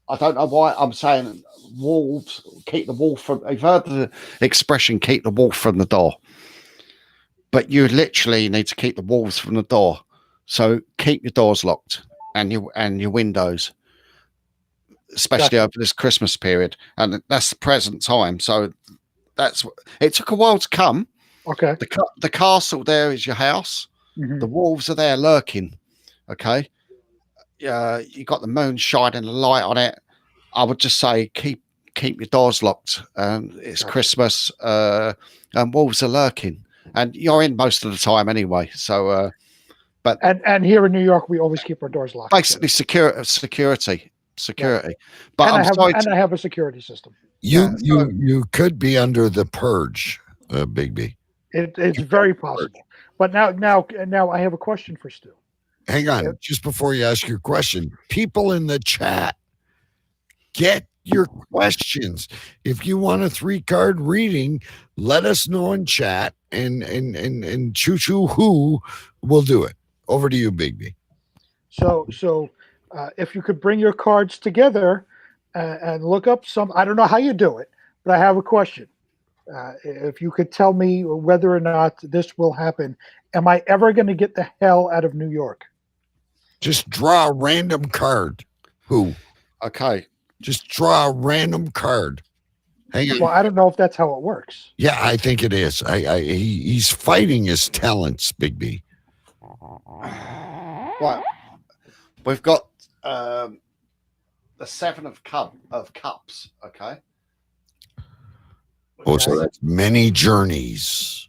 I don't know why I'm saying wolves. Keep the wolf from. You've heard the expression "keep the wolf from the door," but you literally need to keep the wolves from the door. So keep your doors locked and your windows, especially over this Christmas period, and that's the present time. So it took a while to come. Okay. The castle there is your house. The wolves are there lurking. Okay. You got the moon shining a light on it. I would just say keep your doors locked. It's Christmas, and wolves are lurking, and you're in most of the time anyway. So, but and here in New York, we always keep our doors locked. Basically, security. Yeah. But I have a security system. You could be under the purge, Big B. It's very possible. But now I have a question for Stu. Hang on, just before you ask your question, people in the chat, get your questions. If you want a 3-card reading, let us know in chat, and Choo Choo Who will do it. Over to you, Big B. So if you could bring your cards together and look up some, I don't know how you do it, but I have a question. If you could tell me whether or not this will happen, am I ever going to get the hell out of New York? Just draw a random card. Who? Okay. Just draw a random card. Hang on. Well, I don't know if that's how it works. Yeah, I think it is. He's fighting his talents, Big B. Right. We've got the 7 of cups. Okay. Oh, so that's many journeys.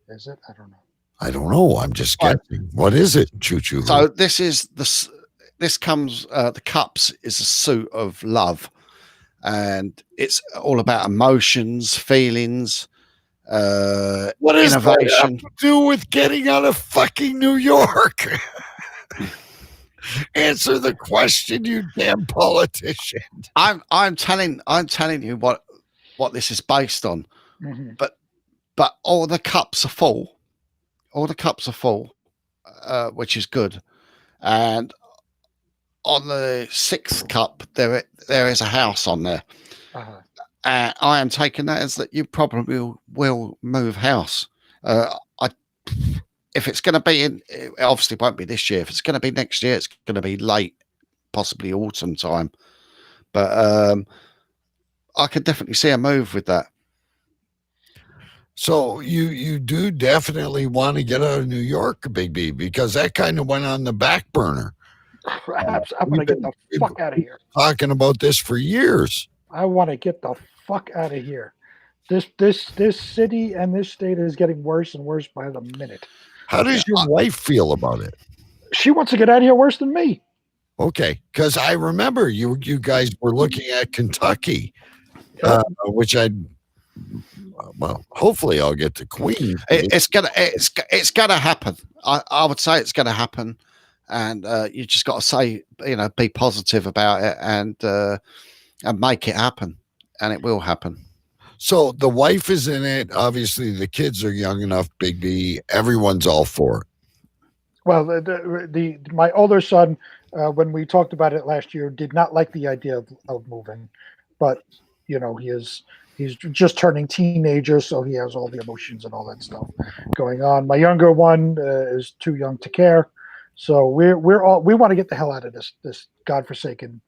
Is it? I don't know. I don't know. I'm just guessing. What is it, Choo Choo? So this is this comes. The cups is a suit of love, and it's all about emotions, feelings, what does that innovation. have to do with getting out of fucking New York? Answer the question, you damn politician. I'm telling you what this is based on. But all the cups are full. All the cups are full, which is good. And on the 6th cup, there is a house on there. I am taking that as that you probably will move house. If it's going to be it obviously won't be this year. If it's going to be next year, it's going to be late, possibly autumn time. But I could definitely see a move with that. So you do definitely want to get out of New York, Big B, because that kind of went on the back burner. Perhaps I'm going to get the fuck out of here. Talking about this for years. I want to get the fuck out of here. This city and this state is getting worse and worse by the minute. How does your wife feel about it? She wants to get out of here worse than me. Okay, because I remember you guys were looking at Kentucky, which well, hopefully I'll get to Queen. It's gonna happen. I would say it's gonna happen, and you just got to say, be positive about it and make it happen, and it will happen. So the wife is in it. Obviously, the kids are young enough. Big B, everyone's all for it. Well, my older son, when we talked about it last year, did not like the idea of moving, but he's just turning teenager, so he has all the emotions and all that stuff going on. My younger one is too young to care, so we want to get the hell out of this godforsaken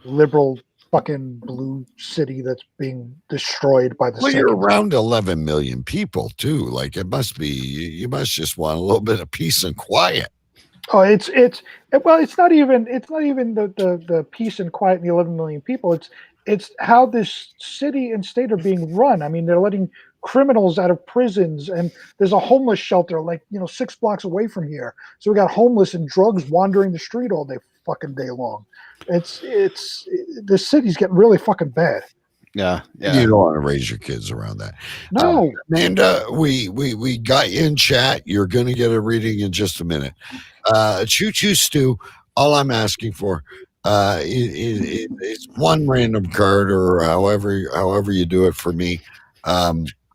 liberal fucking blue city that's being destroyed by the. Well, you're around 11 million people too. Like it must be. You must just want a little bit of peace and quiet. Oh, it's not even the peace and quiet in the 11 million people. It's how this city and state are being run. I mean, they're letting criminals out of prisons, and there's a homeless shelter 6 blocks away from here. So we got homeless and drugs wandering the street all day fucking day long. The city's getting really fucking bad. Yeah. You don't want to raise your kids around that. No. Amanda, we got you in chat. You're going to get a reading in just a minute. Choo Choo Stew, all I'm asking for is one random card, or however you do it for me.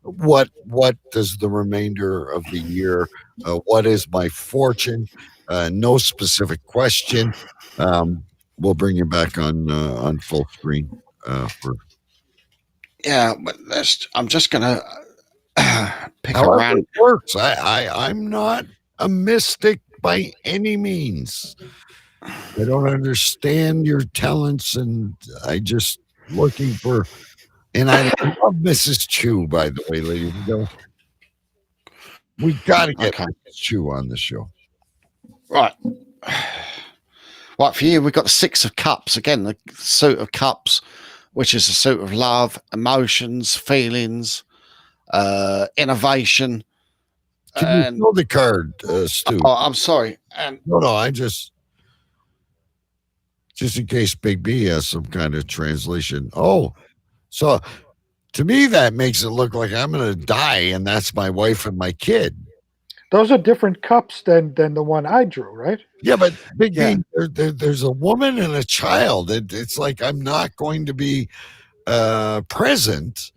What does the remainder of the year, what is my fortune? No specific question. We'll bring you back on full screen for. Yeah, but I'm just gonna pick However around. It works. I'm not a mystic by any means. I don't understand your talents, and I just looking for. And I love Mrs. Choo, by the way, ladies and gentlemen. We got to get Mrs. Choo on the show. Right. Right, for you, we've got the Six of Cups. Again, the suit of cups, which is a suit of love, emotions, feelings, innovation. Can you throw the card, Stu? Oh, I'm sorry. No, I just in case Big B has some kind of translation. Oh, so to me, that makes it look like I'm going to die, and that's my wife and my kid. Those are different cups than the one I drew, right? Yeah, but Big B, there's a woman and a child. It's like I'm not going to be present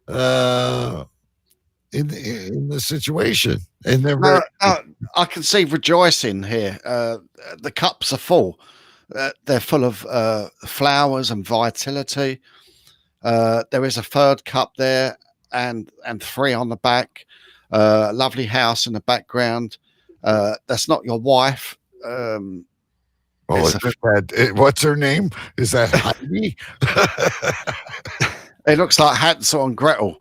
in the situation, and they're very. I can see rejoicing here. The cups are full. They're full of flowers and vitality. There is a third cup there, and 3 on the back. Lovely house in the background. That's not your wife. What's her name? Is that Heidi? It looks like Hansel and Gretel.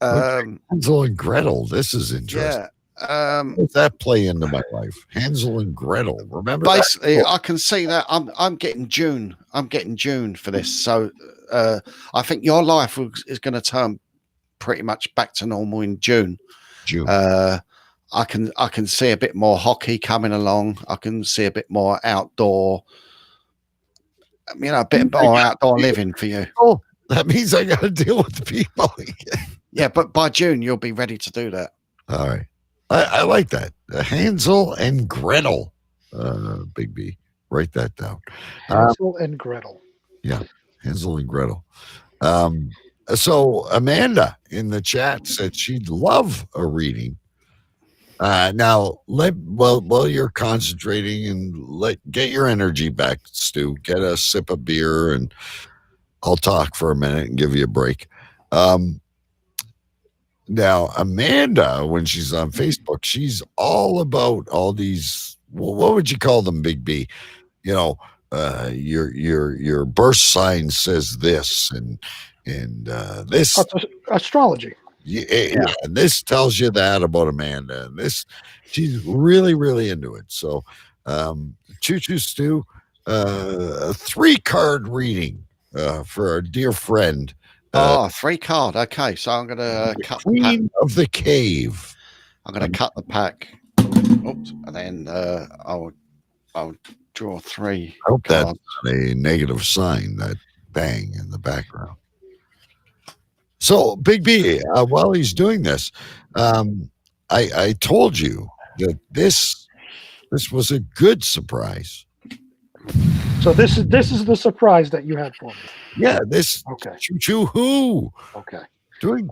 Hansel and Gretel. This is interesting. Yeah. Does that play into my life? Hansel and Gretel. Remember? Basically, I can see that. I'm getting June. I'm getting June for this. So I think your life is going to turn pretty much back to normal in June. I can see a bit more hockey coming along. I can see a bit more outdoor. A bit more outdoor living for you. Oh, that means I got to deal with the people again. Yeah, but by June you'll be ready to do that. All right, I like that. Hansel and Gretel. Big B, write that down. Hansel and Gretel. Yeah, Hansel and Gretel. So Amanda in the chat said she'd love a reading. Now while you're concentrating and get your energy back, Stu. Get a sip of beer, and I'll talk for a minute and give you a break. Now Amanda, when she's on Facebook, she's all about all these. What would you call them, Big B? Your birth sign says this, and this astrology. Yeah, this tells you that about Amanda. And she's really, really into it. So, Choo Choo Stew, a 3-card reading for our dear friend. 3-card. Okay, so I'm going to cut Queen the pack. of the Cave. I'm going to cut the pack. Oops, and then I'll draw 3. I hope cards. that's not a negative sign, that bang in the background. So, Big B, while he's doing this, I told you that this was a good surprise. So this is the surprise that you had for me. Yeah, this Okay. Choo who Okay. doing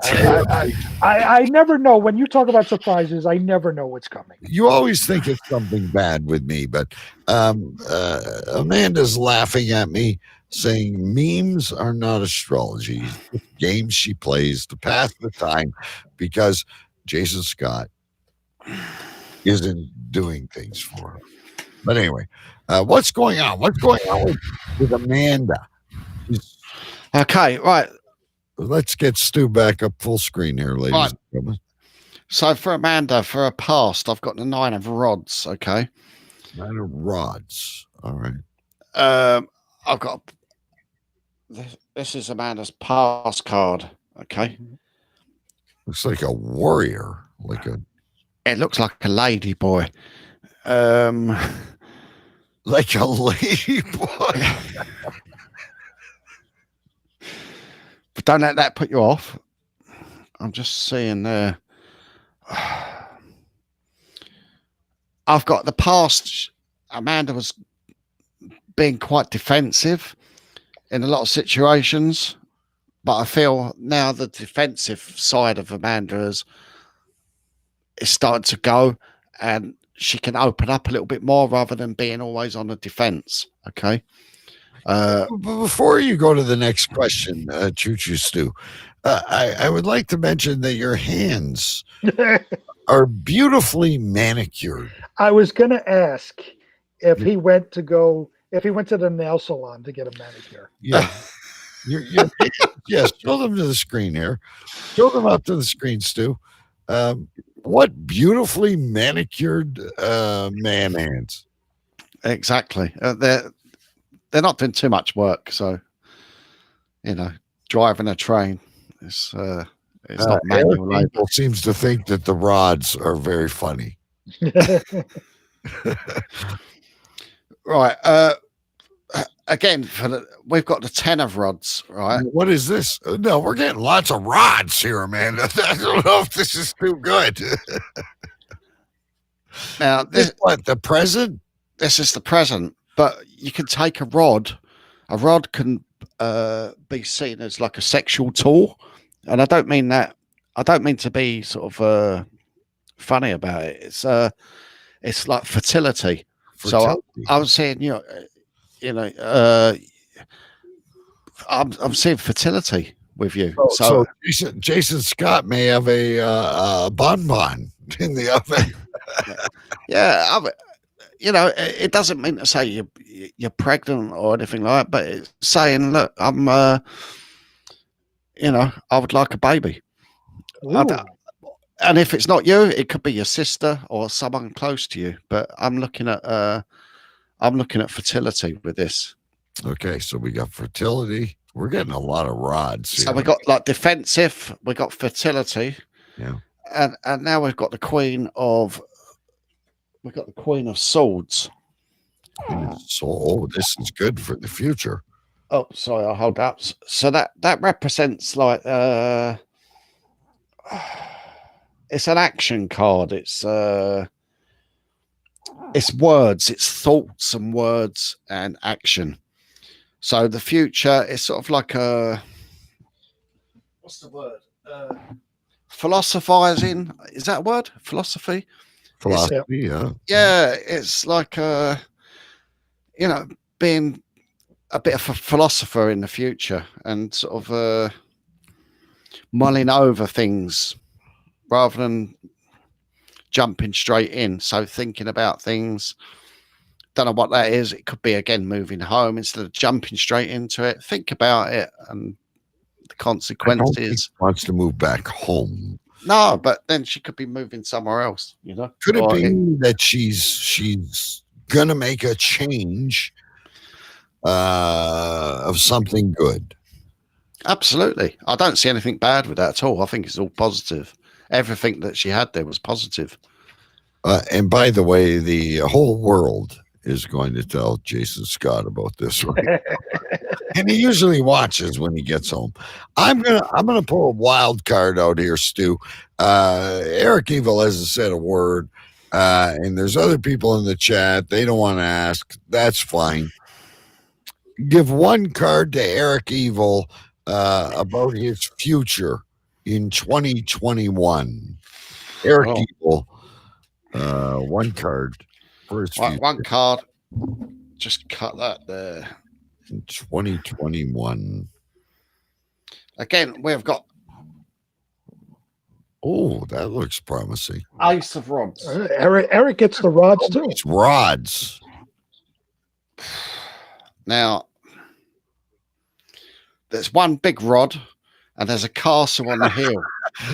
I never know when you talk about surprises. I never know what's coming. You always think it's something bad with me, but Amanda's laughing at me, saying memes are not astrology. It's games she plays to pass the time because Jason Scott isn't doing things for her. But anyway, what's going on? What's going on with Amanda? Okay, right. Let's get Stu back up full screen here, ladies and gentlemen. So for Amanda, for her past, I've got the 9 of rods. Okay. 9 of rods. All right. I've got this is Amanda's past card. Okay. Looks like a warrior, It looks like a lady boy. Like a lady boy. But don't let that put you off. I'm just seeing there. I've got the past. Amanda was being quite defensive in a lot of situations, but I feel now the defensive side of Amanda is starting to go, and she can open up a little bit more rather than being always on the defense. Okay. Before you go to the next question, Choo Stu, I would like to mention that your hands are beautifully manicured. I was going to ask if he went to the nail salon to get a manicure. Yeah. Yes, show them to the screen here. Show them up to the screen, Stu. What beautifully manicured man hands. Exactly. They're not doing too much work, so driving a train it's not manual labor. People seems to think that the rods are very funny. Right. Again, we've got the 10 of rods, right? What is this? No, we're getting lots of rods here, Amanda. I don't know if this is too good. Now, this what the present? This is the present, but you can take a rod. A rod can be seen as like a sexual tool, and I don't mean that. I don't mean to be sort of funny about it. It's like fertility. So I was saying, I'm seeing fertility with you. So Jason Scott may have a bonbon in the oven. Yeah, it doesn't mean to say you're pregnant or anything like that, but it's saying, look, I'm, I would like a baby. And if it's not you, it could be your sister or someone close to you. But I'm looking at fertility with this. Okay, so we got fertility. We're getting a lot of rods here. So we got like defensive, we got fertility. Yeah. And now we've got the Queen of Swords. So this is good for the future. Oh, sorry, I'll hold up. So that represents like it's an action card. It's words, it's thoughts and words and action. So the future is sort of like what's the word? Philosophizing. Is that a word? Philosophy? Yeah. Yeah, it's like being a bit of a philosopher in the future and sort of mulling over things rather than jumping straight in. So thinking about things, don't know what that is. It could be, again, moving home instead of jumping straight into it. Think about it and the consequences. I don't think she wants to move back home. No, but then she could be moving somewhere else, Could it be that she's gonna make a change of something good? Absolutely. I don't see anything bad with that at all. I think it's all positive. Everything that she had there was positive. And by the way, the whole world is going to tell Jason Scott about this one. And he usually watches when he gets home. I'm gonna pull a wild card out here, Stu. Eric Evil hasn't said a word, and there's other people in the chat. They don't want to ask. That's fine. Give one card to Eric Evil about his future in 2021. Eric Evil, one card for his future. One card. Just cut that there. In 2021. Again, we've got. Oh, that looks promising. Ace of rods. Eric gets the rods too. It's rods. Now, there's one big rod, and there's a castle on the hill.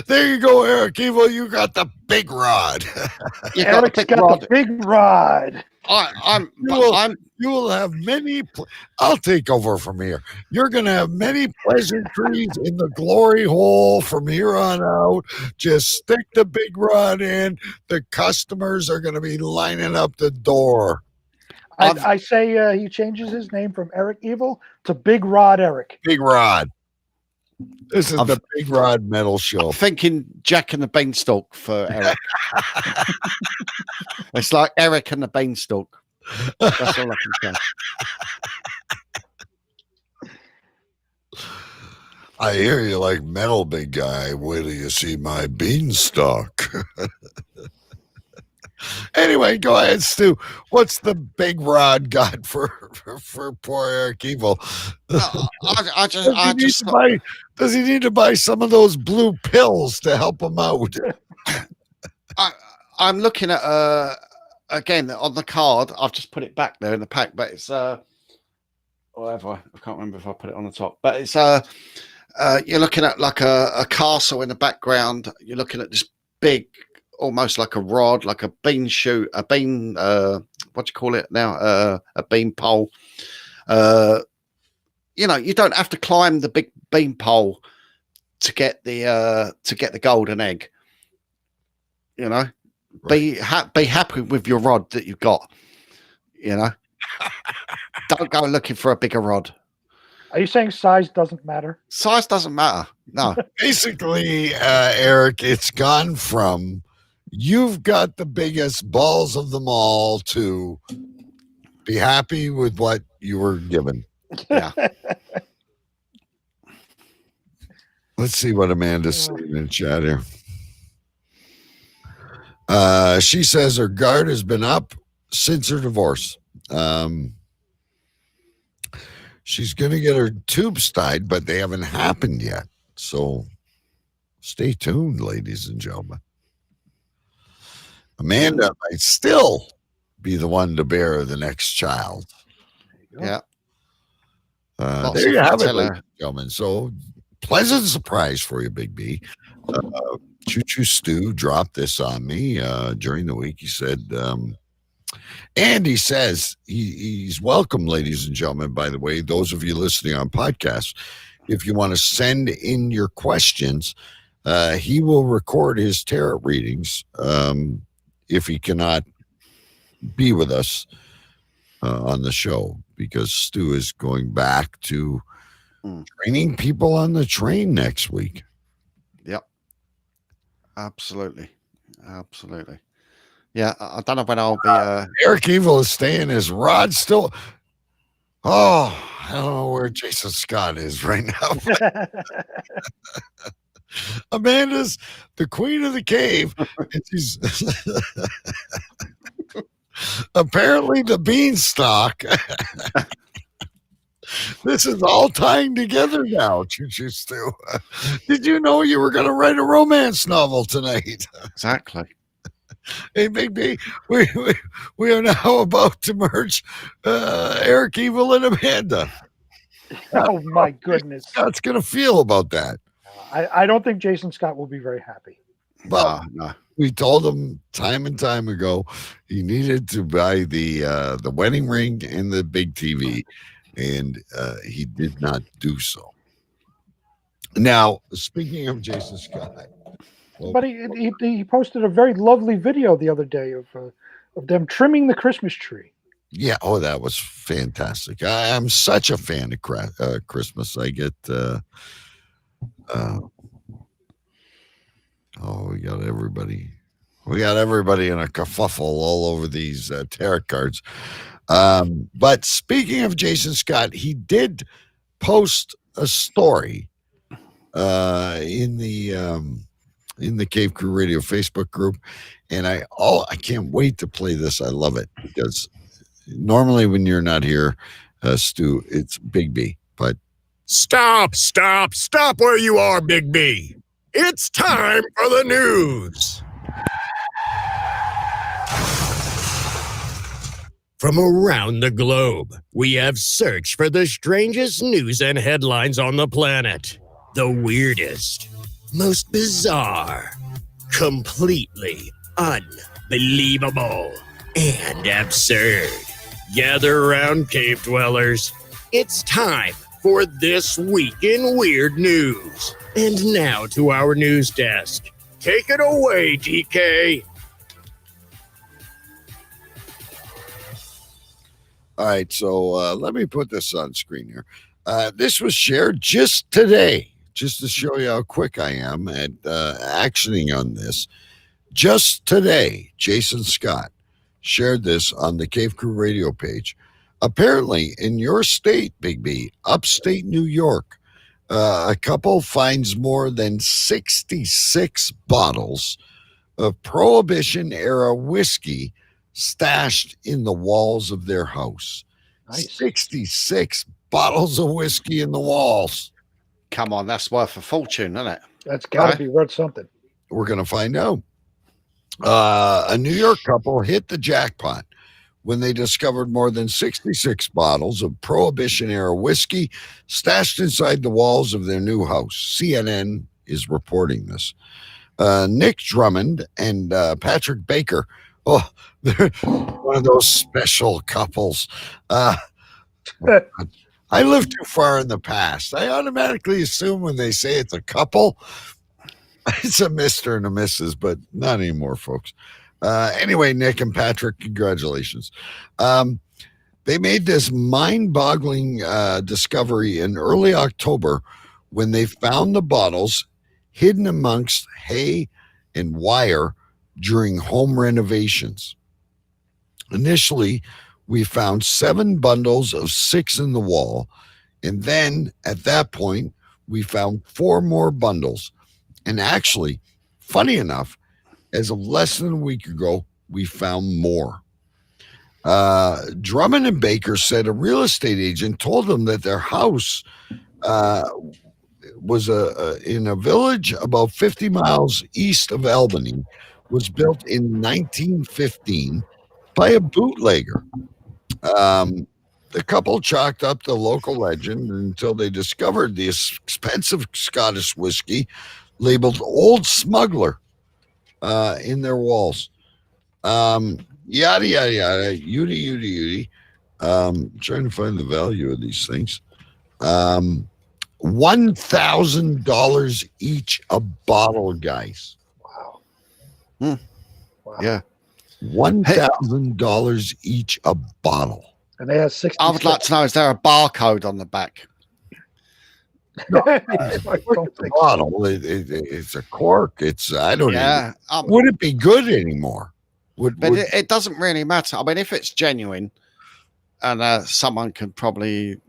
There you go, Eric Evil. You got the big rod. Eric's got the big rod. You will have many. I'll take over from here. You're going to have many pleasantries in the glory hole from here on out. Just stick the big rod in. The customers are going to be lining up the door. I say he changes his name from Eric Evil to Big Rod Eric. Big Rod. This is the Big Rod Metal Show. I'm thinking Jack and the Beanstalk for Eric. It's like Eric and the Beanstalk. That's all I can say. I hear you like metal, big guy. Wait till you see my beanstalk. Anyway, go ahead, Stu. What's the big rod got for poor Eric Evil? Does he need to buy some of those blue pills to help him out? I'm looking at again on the card. I've just put it back there in the pack, but it's whatever. I can't remember if I put it on the top, but it's you're looking at like a castle in the background. You're looking at this big, almost like a rod, like a bean shoot, a bean, what do you call it now? A bean pole. You know, you don't have to climb the big bean pole to get the golden egg. You know, right. Be happy with your rod that you've got. You know, don't go looking for a bigger rod. Are you saying size doesn't matter? Size doesn't matter. No. Basically, Eric, it's gone from you've got the biggest balls of them all to be happy with what you were given. Yeah. Let's see what Amanda's saying in chat here. She says her guard has been up since her divorce. She's going to get her tubes tied, but they haven't happened yet. So stay tuned, ladies and gentlemen. Amanda might still be the one to bear the next child. Yeah. There you have it, ladies and gentlemen. So pleasant surprise for you, Big B. Choo Stu dropped this on me during the week. He said, and he says he's welcome, ladies and gentlemen, by the way, those of you listening on podcasts, if you want to send in your questions, he will record his tarot readings if he cannot be with us on the show, because Stu is going back to training people on the train next week. Yep. Absolutely. Yeah, I don't know when I'll be. Eric Evil is staying his rod still. Oh, I don't know where Jason Scott is right now. Amanda's the queen of the cave. And she's apparently the beanstalk. This is all tying together now, Choo Stu. Did you know you were going to write a romance novel tonight? Exactly. Hey, Big B, we are now about to merge Eric Evil and Amanda. Oh, my goodness. Scott's going to feel about that. I don't think Jason Scott will be very happy. Well, we told him time and time ago he needed to buy the wedding ring and the big TV, and he did not do so. Now, speaking of Jason Scott. But he posted a very lovely video the other day of them trimming the Christmas tree. Yeah. Oh, that was fantastic. I'm such a fan of Christmas. I get. We got everybody. We got everybody in a kerfuffle all over these tarot cards. But speaking of Jason Scott, he did post a story in the Cave Crew Radio Facebook group, and I can't wait to play this. I love it because normally when you're not here, Stu, it's Big B, but Stop where you are, Big B. It's time for the news. From around the globe, we have searched for the strangest news and headlines on the planet. The weirdest, most bizarre, completely unbelievable, and absurd. Gather around, cave dwellers. It's time for This Week in Weird News. And now to our news desk. Take it away, DK. all right. So let me put this on screen here. This was shared just today, just to show you how quick I am at actioning on this. Just today, Jason Scott shared this on the Cave Crew Radio page. Apparently, in your state, Big B, upstate New York, a couple finds more than 66 bottles of Prohibition-era whiskey stashed in the walls of their house. Nice. 66 bottles of whiskey in the walls. Come on, that's worth a fortune, isn't it? That's got to be worth something. We're going to find out. A New York couple hit the jackpot when they discovered more than 66 bottles of Prohibition-era whiskey stashed inside the walls of their new house. CNN is reporting this. Nick Drummond and Patrick Baker. Oh, they're one of those special couples. I live too far in the past. I automatically assume when they say it's a couple, it's a Mr. and a Mrs., but not anymore, folks. Anyway, Nick and Patrick, congratulations. They made this mind-boggling discovery in early October when they found the bottles hidden amongst hay and wire during home renovations. Initially, we found 7 bundles of 6 in the wall, and then at that point, we found 4 more bundles. And actually, funny enough, as of less than a week ago, we found more. Drummond and Baker said a real estate agent told them that their house was in a village about 50 miles east of Albany, was built in 1915 by a bootlegger. The couple chalked up the local legend until they discovered the expensive Scottish whiskey labeled Old Smuggler in their walls. Yada, yada, yada, yudi. Trying to find the value of these things. $1,000 each a bottle, guys. Wow. Wow. Yeah. $1,000 each a bottle. And they have 60. I would like to know, is there a barcode on the back? No, the bottle. It's a cork. I don't know. Would it be good anymore? It doesn't really matter. I mean, if it's genuine, and someone can probably,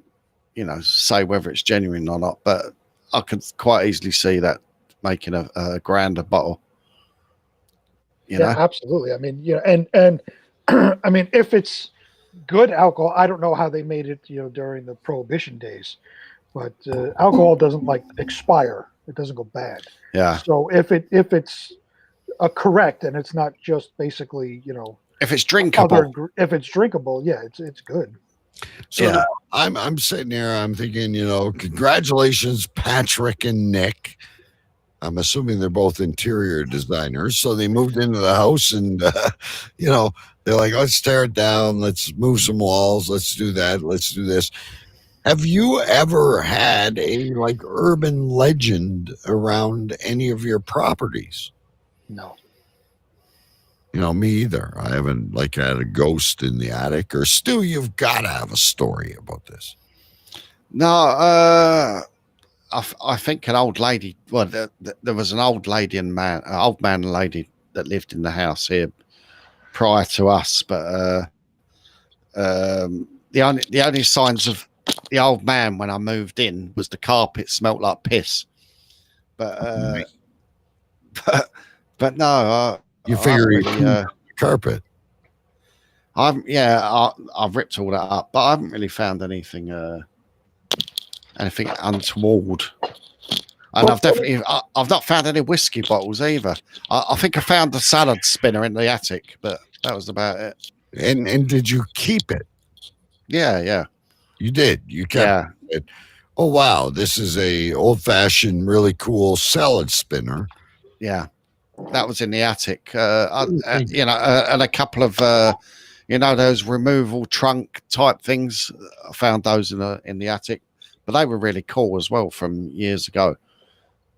say whether it's genuine or not, but I could quite easily see that making a $1,000 a bottle. You know? Absolutely. I mean, and I mean, if it's good alcohol, I don't know how they made it, during the Prohibition days, but alcohol doesn't expire. It doesn't go bad. Yeah. So if it's correct and it's not just basically, if it's drinkable, it's good. So I'm sitting here, I'm thinking, congratulations, Patrick and Nick. I'm assuming they're both interior designers. So they moved into the house and, they're like, let's tear it down. Let's move some walls. Let's do that. Let's do this. Have you ever had a urban legend around any of your properties? No. Me either. I haven't had a ghost in the attic. Or Stu, you've got to have a story about this. No, I think an old lady. Well, there was an old lady and old man and lady that lived in the house here prior to us. But the only signs of the old man when I moved in was the carpet smelt like piss. But but no, you figure he carpet. I've ripped all that up, but I haven't really found anything untoward. And I've not found any whiskey bottles either. I think I found the salad spinner in the attic, but that was about it. And did you keep it? Yeah. You did. You kept it. Oh wow, this is a old-fashioned, really cool salad spinner. Yeah, that was in the attic. And a couple of those removable trunk type things. I found those in the attic, but they were really cool as well from years ago.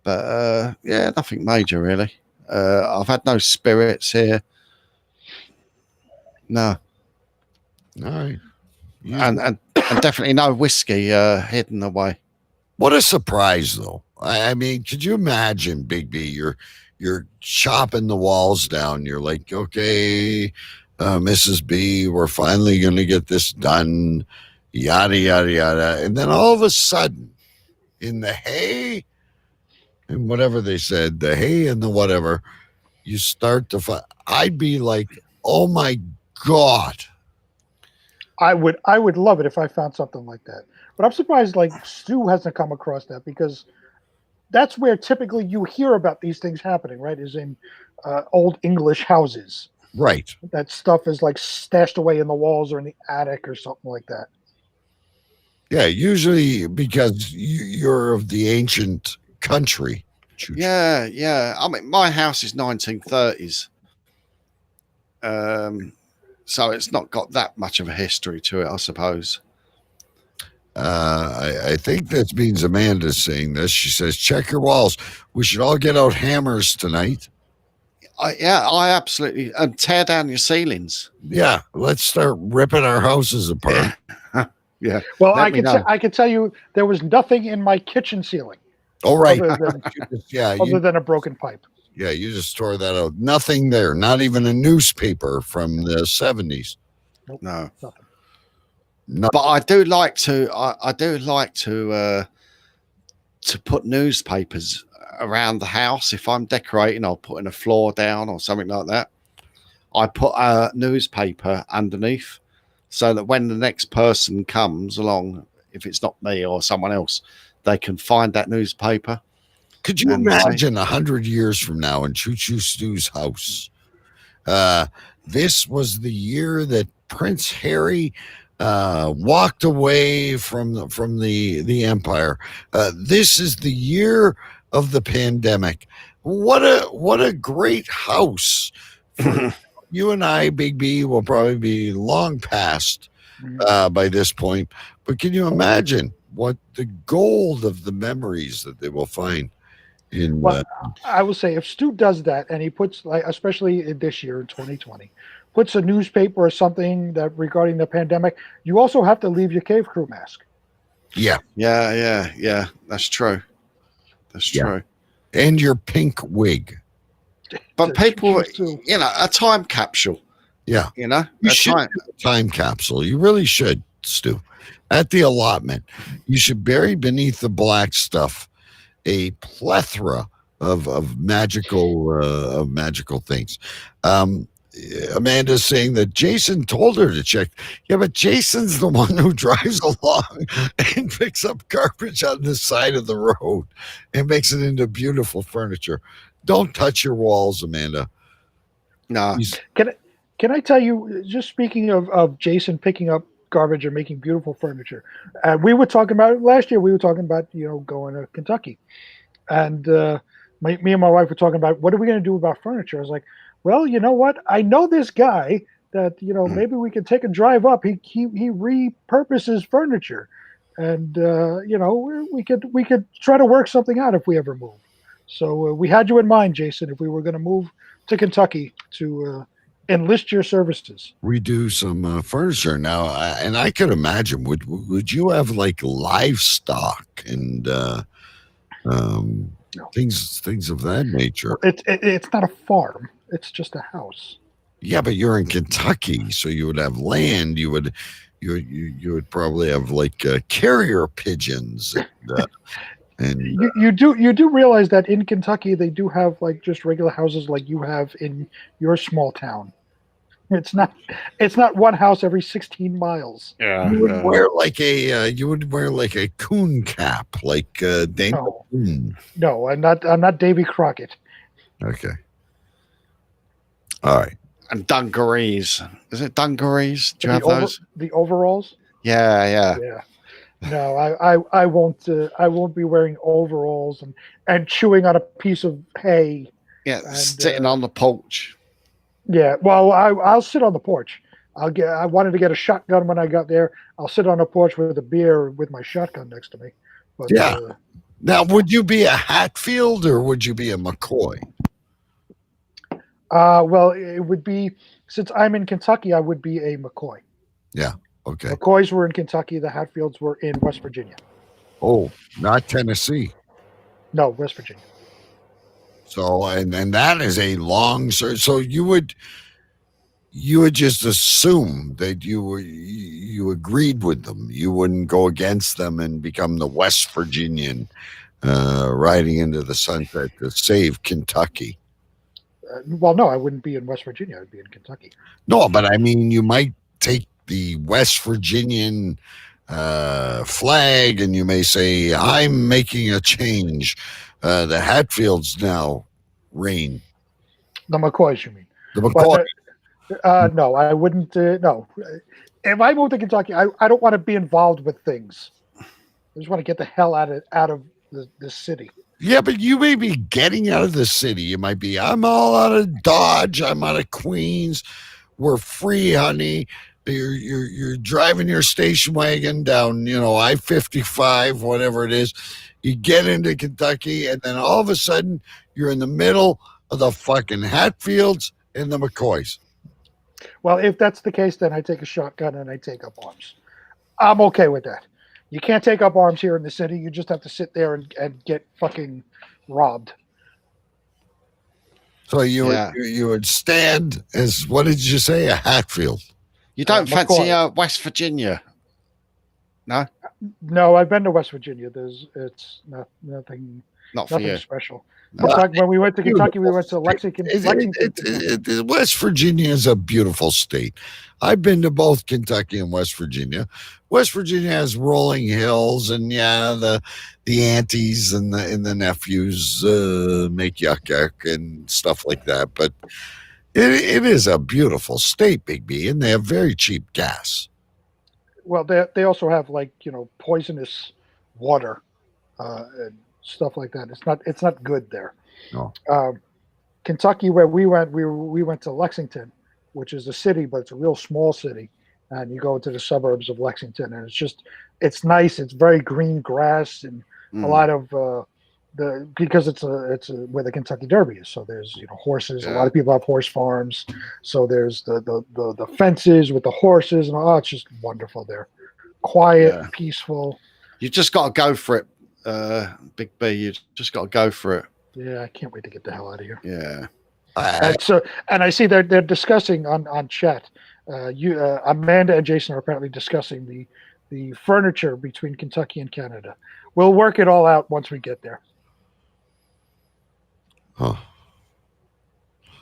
But nothing major really. I've had no spirits here. No. All right. And definitely no whiskey hidden away. What a surprise, though. I mean, could you imagine, Big B? You're chopping the walls down. You're like, okay, Mrs. B, we're finally going to get this done. Yada yada yada, and then all of a sudden, in the hay, and whatever they said, the hay and the whatever, you start to find. I'd be like, oh my God. I would love it if I found something like that. But I'm surprised Stu hasn't come across that, because that's where typically you hear about these things happening, right? Is in old English houses. Right. That stuff is stashed away in the walls or in the attic or something like that. Yeah, usually because you're of the ancient country. Yeah. I mean, my house is 1930s. So it's not got that much of a history to it, I suppose. I think that means Amanda's saying this. She says, check your walls. We should all get out hammers tonight. I absolutely. And tear down your ceilings. Yeah, let's start ripping our houses apart. Yeah. Well, I can tell you there was nothing in my kitchen ceiling. Oh, right. Other than a broken pipe. Yeah, you just tore that out. Nothing there. Not even a newspaper from the 70s. Nope, no. Nothing. No. But I do like to. I do like to put newspapers around the house. If I'm decorating, I'll put in a floor down or something like that. I put a newspaper underneath, so that when the next person comes along, if it's not me or someone else, they can find that newspaper. Could you imagine 100 years from now in Choo Choo Stu's house? This was the year that Prince Harry walked away from the empire. This is the year of the pandemic. What a great house. You and I, Big B, will probably be long past by this point. But can you imagine what the gold of the memories that they will find? I will say, if Stu does that, and he puts, especially this year in 2020, puts a newspaper or something that regarding the pandemic, you also have to leave your cave crew mask. Yeah. That's true. And your pink wig. But people, a time capsule. Yeah. You should do a time capsule. You really should, Stu. At the allotment, you should bury beneath the black stuff a plethora of magical things. Amanda's saying that Jason told her to check. Yeah, but Jason's the one who drives along and picks up garbage on the side of the road and makes it into beautiful furniture. Don't touch your walls, Amanda. No. Can I tell you, just speaking of Jason picking up garbage and making beautiful furniture, we were talking about last year. We were talking about going to Kentucky, and me and my wife were talking about what are we going to do about furniture. I was like, well, you know what? I know this guy that maybe we can take a drive up. He repurposes furniture, and we could try to work something out if we ever move. So we had you in mind, Jason, if we were going to move to Kentucky to enlist your services. We do some furniture now, and I could imagine. Would you have like livestock and things of that nature? It's not a farm. It's just a house. Yeah, but you're in Kentucky, so you would have land. You would probably have like carrier pigeons. And you do realize that in Kentucky they do have like just regular houses like you have in your small town. It's not one house every 16 miles. Yeah, you would wear like a coon cap, like Daniel Coon. No, I'm not Davy Crockett. Okay. All right. And dungarees. Is it dungarees? Do you have those? The overalls? Yeah. No, I won't. I won't be wearing overalls and chewing on a piece of hay. Yeah, and, sitting on the porch. Yeah, well, I'll sit on the porch. I wanted to get a shotgun when I got there. I'll sit on the porch with a beer with my shotgun next to me. But, yeah. Now, would you be a Hatfield or would you be a McCoy? Well, it would be, since I'm in Kentucky, I would be a McCoy. Yeah. Okay. McCoys were in Kentucky. The Hatfields were in West Virginia. Oh, not Tennessee. No, West Virginia. So, and that is a long search. So you would just assume that you agreed with them. You wouldn't go against them and become the West Virginian riding into the sunset to save Kentucky. Well, no, I wouldn't be in West Virginia. I'd be in Kentucky. No, but I mean, you might take the West Virginian flag and you may say, I'm making a change. The Hatfields now reign. The McCoys, you mean? The McCoy. No, I wouldn't. No. If I moved to Kentucky, I don't want to be involved with things. I just want to get the hell out of the city. Yeah, but you may be getting out of the city. You might be, I'm all out of Dodge. I'm out of Queens. We're free, honey. You're driving your station wagon down, I-55, whatever it is. You get into Kentucky, and then all of a sudden, you're in the middle of the fucking Hatfields and the McCoys. Well, if that's the case, then I take a shotgun and I take up arms. I'm okay with that. You can't take up arms here in the city. You just have to sit there and get fucking robbed. So you would stand as, what did you say, a Hatfield? You don't fancy West Virginia? No? No, I've been to West Virginia. It's nothing for you. special. In fact, when we went to Kentucky, we went to Lexington. West Virginia is a beautiful state. I've been to both Kentucky and West Virginia. West Virginia has rolling hills, and the aunties and the nephews make yuck and stuff like that. But it is a beautiful state, Big B, and they have very cheap gas. Well, they also have poisonous water and stuff like that. It's not good there. No. Kentucky, where we went to Lexington, which is a city, but it's a real small city. And you go into the suburbs of Lexington, and it's nice. It's very green grass and a lot of because it's where the Kentucky Derby is. So there's horses. Yeah. A lot of people have horse farms. So there's the fences with the horses, and it's just wonderful there. Quiet, peaceful. You just got to go for it, Big B. You just got to go for it. Yeah, I can't wait to get the hell out of here. Yeah. And I see they're discussing on chat. Amanda and Jason are apparently discussing the furniture between Kentucky and Canada. We'll work it all out once we get there. Huh.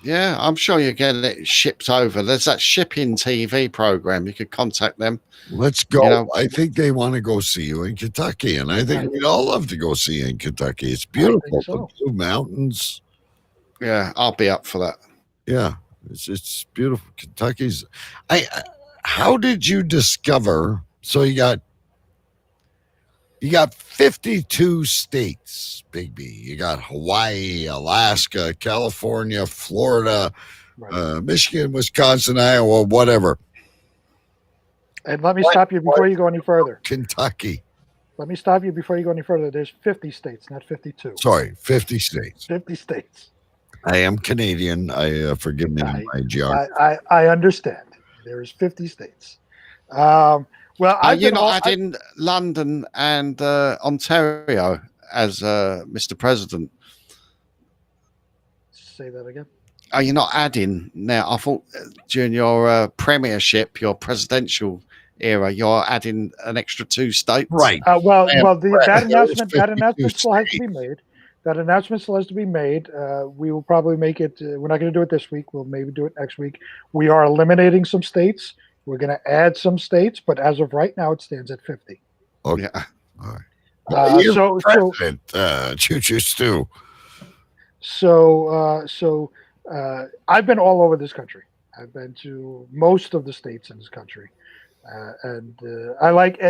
Yeah, I'm sure you get it shipped over. There's that shipping TV program. You could contact them. Let's go. I think they want to go see you in Kentucky, and I think we'd all love to go see you in Kentucky. It's beautiful. So. The Blue Mountains. Yeah, I'll be up for that. Yeah, it's beautiful. Kentucky's. How did you discover? So you got 52 states, Big B. You got Hawaii, Alaska, California, Florida, Michigan, Wisconsin, Iowa, whatever. And let me stop you before you go any further. Kentucky. Let me stop you before you go any further. There's 50 states, not 52. Sorry, 50 states. 50 states. I am Canadian. Forgive me my geography. I understand. There is 50 states. Well, You're not adding London and Ontario as Mr. President. Say that again. Are you not adding now? I thought during your premiership, your presidential era, you're adding an extra 2 states. Right. That announcement still has to be made. That announcement still has to be made. We will probably make it. We're not going to do it this week. We'll maybe do it next week. We are eliminating some states. We're going to add some states, but as of right now, it stands at 50. Okay. Yeah. All right. Choo Choo Stew. So I've been all over this country. I've been to most of the states in this country, and I like.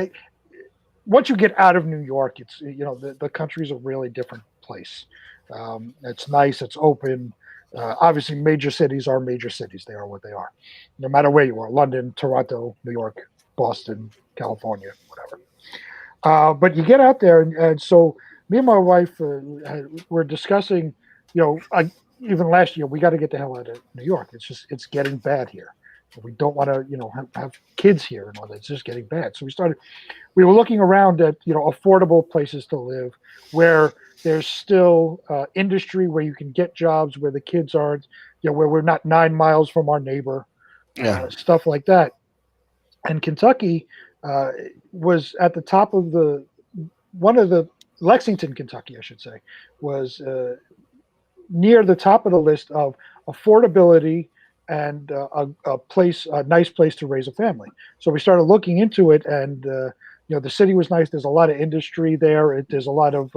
Once you get out of New York, it's the country is a really different place. It's nice. It's open. Obviously, major cities are major cities. They are what they are, no matter where you are: London, Toronto, New York, Boston, California, whatever. But you get out there, and so me and my wife were discussing. Even last year, we got to get the hell out of New York. It's getting bad here. We don't want to have kids here and all that. It's just getting bad. So we were looking around at affordable places to live, where there's still industry, where you can get jobs, where the kids aren't, where we're not 9 miles from our neighbor, stuff like that. And Kentucky was at the top of Lexington, Kentucky, I should say, was near the top of the list of affordability and a nice place to raise a family. So we started looking into it, and the city was nice. There's a lot of industry there. There's a lot of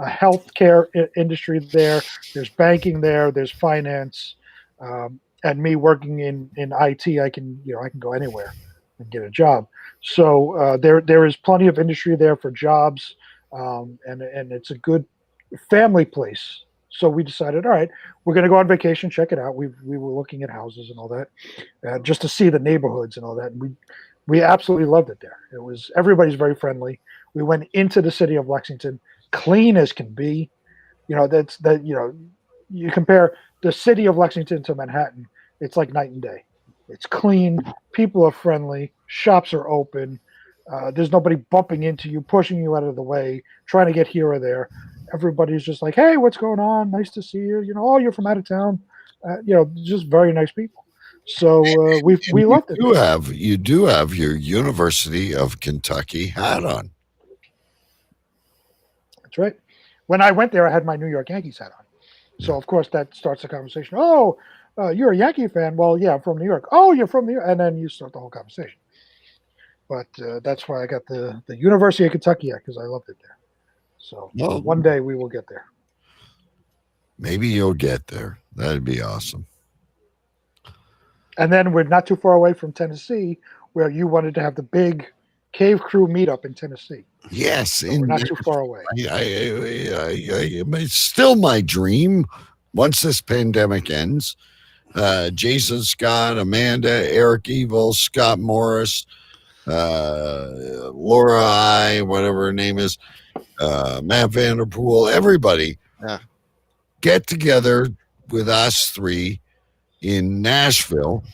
healthcare industry there. There's banking there. There's finance. And me working in IT, I can go anywhere and get a job. So there is plenty of industry there for jobs, and it's a good family place. So we decided, all right, we're going to go on vacation, check it out. We were looking at houses and all that, just to see the neighborhoods and all that. And we absolutely loved it there. Everybody's very friendly. We went into the city of Lexington, clean as can be. You compare the city of Lexington to Manhattan, it's like night and day. It's clean. People are friendly. Shops are open. There's nobody bumping into you, pushing you out of the way, trying to get here or there. Everybody's just like, hey, what's going on? Nice to see you. Oh, you're from out of town. Just very nice people. So we loved it. You do have your University of Kentucky hat on. That's right. When I went there, I had my New York Yankees hat on. So of course that starts the conversation. Oh, you're a Yankee fan? Well, yeah, I'm from New York. Oh, you're from New York, and then you start the whole conversation. But that's why I got the University of Kentucky hat, because I loved it there. So one day we will get there. Maybe you'll get there. That'd be awesome. And then we're not too far away from Tennessee, where you wanted to have the big Cave Crew meetup in Tennessee. Yes, so we're not too far away. It's still my dream. Once this pandemic ends, Jason Scott, Amanda, Eric Evil, Scott Morris, Laura I, whatever her name is, Matt Vanderpool, everybody get together with us 3 in Nashville.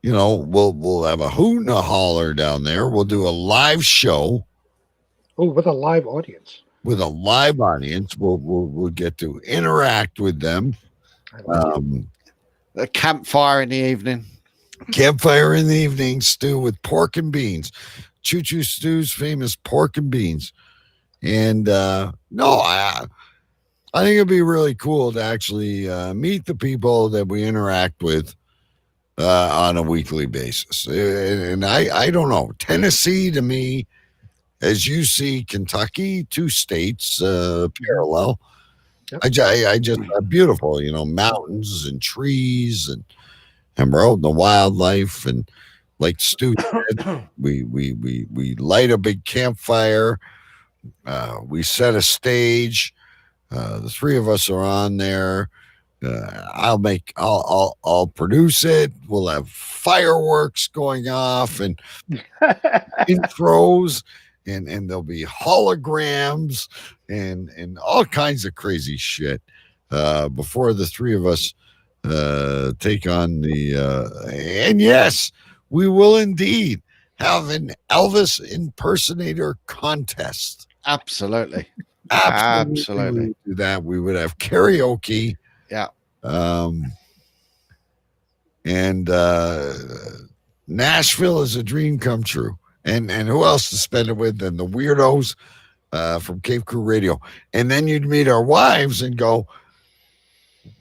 We'll have a hoot and a holler down there. We'll do a live show. Oh, with a live audience. With a live audience, we'll get to interact with them. A campfire in the evening. Campfire in the evening, stew with pork and beans. Choo Choo Stew's famous pork and beans. And I think it'd be really cool to actually meet the people that we interact with on a weekly basis. And I don't know. Tennessee, to me, as you see, Kentucky, 2 states parallel. Yep. I just beautiful, mountains and trees, and we're out in the wildlife, and like Stu said, we light a big campfire. We set a stage. The 3 of us are on there. I'll produce it. We'll have fireworks going off and intros, and there'll be holograms and all kinds of crazy shit. before the three of us take on the. And yes, we will indeed have an Elvis impersonator contest. Absolutely. Absolutely. We would do that. We would have karaoke. Yeah. And Nashville is a dream come true. And who else to spend it with than the weirdos from Cave Crew Radio? And then you'd meet our wives and go,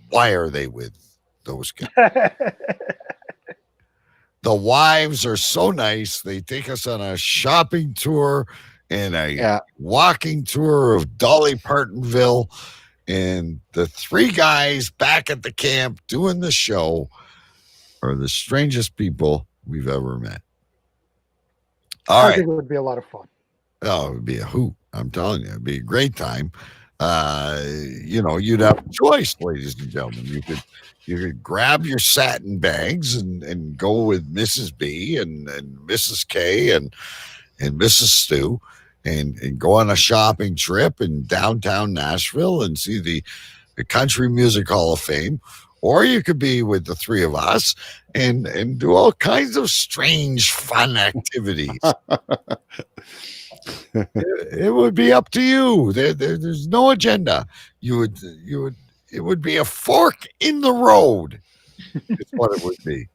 why are they with those guys? The wives are so nice. They take us on a shopping tour and a walking tour of Dolly Partonville. And the three guys back at the camp doing the show are the strangest people we've ever met. I think it would be a lot of fun. Oh, it would be a hoot. I'm telling you, it'd be a great time. You'd have a choice, ladies and gentlemen. You could grab your satin bags and go with Mrs. B and Mrs. K and Mrs. Stu and go on a shopping trip in downtown Nashville and see the Country Music Hall of Fame. Or you could be with the three of us and do all kinds of strange, fun activities. It would be up to you. There's no agenda. It would be a fork in the road. Is what it would be.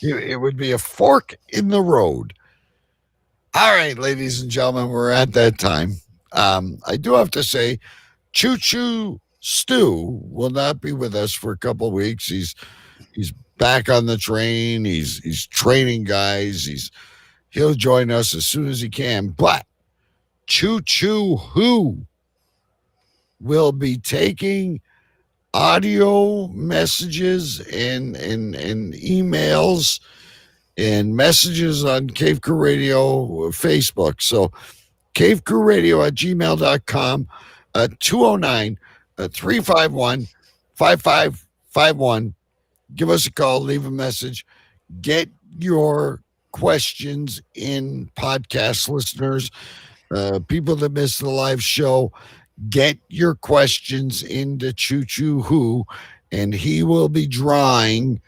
It would be a fork in the road. All right, ladies and gentlemen, we're at that time. I do have to say, Choo Stu will not be with us for a couple of weeks. He's back on the train. He's training guys. He'll join us as soon as he can. But Choo Who will be taking audio messages and emails and messages on Cave Crew Radio Facebook. So cavecrewradio@gmail.com, 209-351-5551. Give us a call, leave a message, get your questions in, podcast listeners, people that missed the live show. Get your questions into Choo Who, and he will be drawing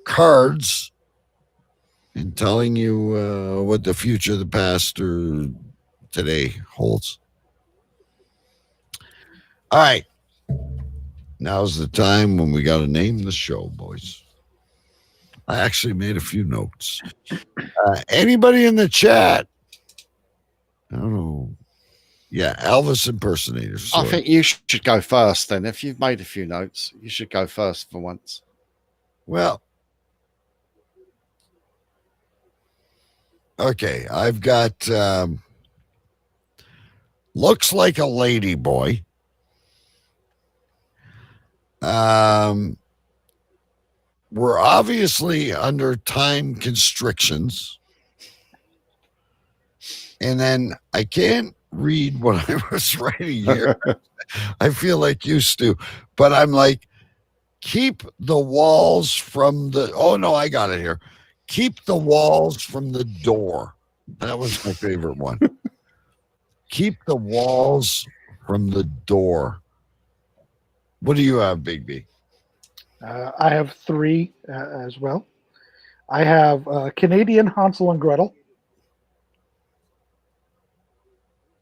cards and telling you what the future, the past, or today holds. All right. Now's the time when we got to name the show, boys. I actually made a few notes. Anybody in the chat? I don't know. Yeah, Elvis impersonators. I think you should go first then. If you've made a few notes, you should go first for once. Well, okay. I've got looks like a lady boy. We're obviously under time constrictions. And then I can't read what I was writing here. I feel like used to, but I'm like, keep the walls from the, oh no, I got it here. Keep the walls from the door. That was my favorite one. Keep the walls from the door. What do you have, Big B? I have three as well. I have Canadian Hansel and Gretel.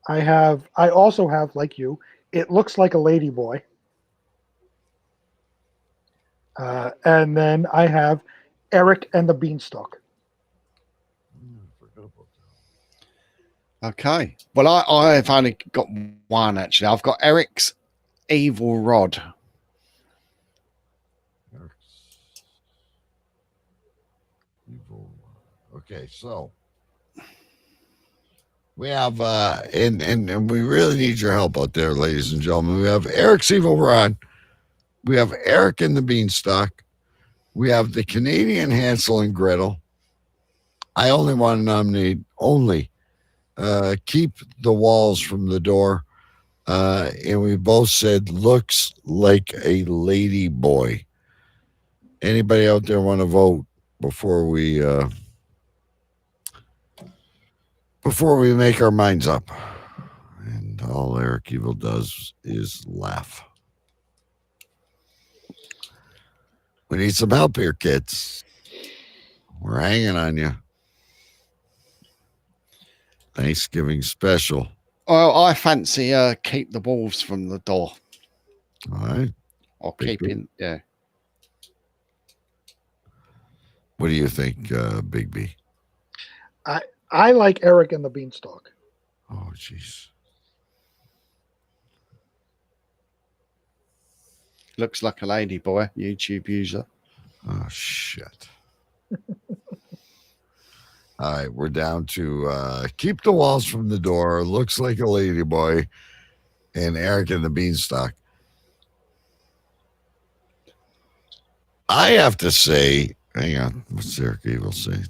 I also have, like you, It Looks Like a Lady Boy. And then I have Eric and the Beanstalk. Okay. Well, I've only got one, actually. I've got Eric's Evil Rod. Okay, so we have and we really need your help out there, ladies and gentlemen. We have Eric's Evil Rod. We have Eric and the Beanstalk. We have the Canadian Hansel and Gretel. I only want to nominate Keep the Walls from the Door. And we both said Looks Like a Lady Boy. Anybody out there want to vote before we make our minds up? And all Eric Evil does is laugh. We need some help here, kids. We're hanging on you. Thanksgiving special. Oh, I fancy keep the wolves from the door. All right. Or keeping, yeah. What do you think, Big B? I like Eric and the Beanstalk. Oh, jeez. Looks like a lady boy, YouTube user. Oh, shit. All right, we're down to keep the walls from the door. Looks like a lady boy. And Eric and the Beanstalk. I have to say, hang on. What's Eric Evil say?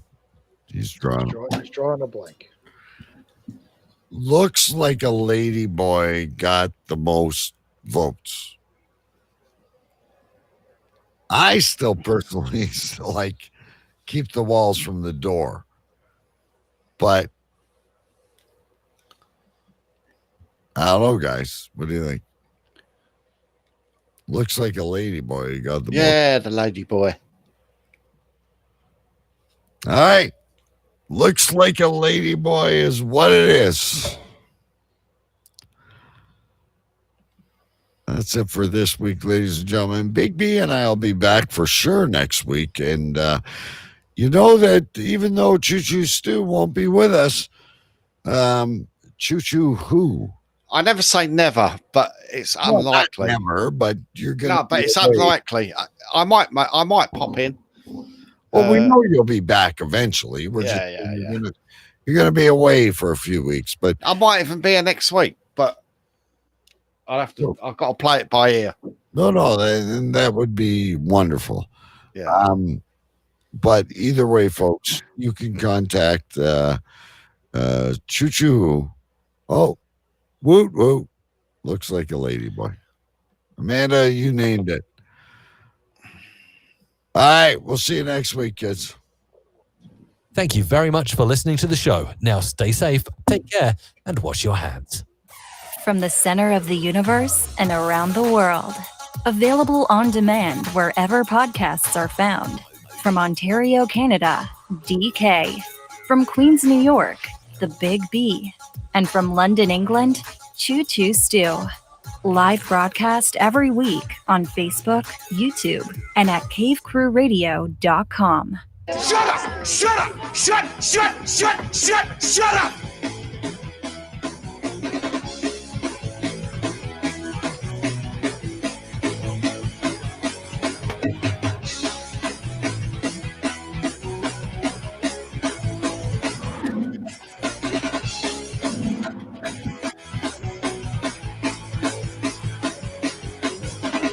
He's drawing a blank. Looks like a lady boy got the most votes. I still personally like keep the walls from the door. But I don't know, guys. What do you think? Looks like a lady boy. You got the the lady boy. All right. Looks like a lady boy is what it is. That's it for this week, ladies and gentlemen. Big B and I will be back for sure next week. And you know that even though Choo Choo Stew won't be with us, Choo Choo who? I never say never, but it's unlikely. Never, but you're gonna. No, but it's unlikely. I might pop in. Well, we know you'll be back eventually. You're gonna be away for a few weeks, but I might even be here next week. But I've got to play it by ear. No, then that would be wonderful. Yeah. But either way, folks, you can contact Choo Choo. Oh, woot woot. Looks like a lady boy. Amanda, you named it. All right, we'll see you next week, kids. Thank you very much for listening to the show. Now stay safe, take care, and wash your hands. From the center of the universe and around the world. Available on demand wherever podcasts are found. From Ontario, Canada, DK. From Queens, New York, the Big B. And from London, England, Choo Choo Stew. Live broadcast every week on Facebook, YouTube, and at cavecrewradio.com. Shut up! Shut up! Shut up! Shut up!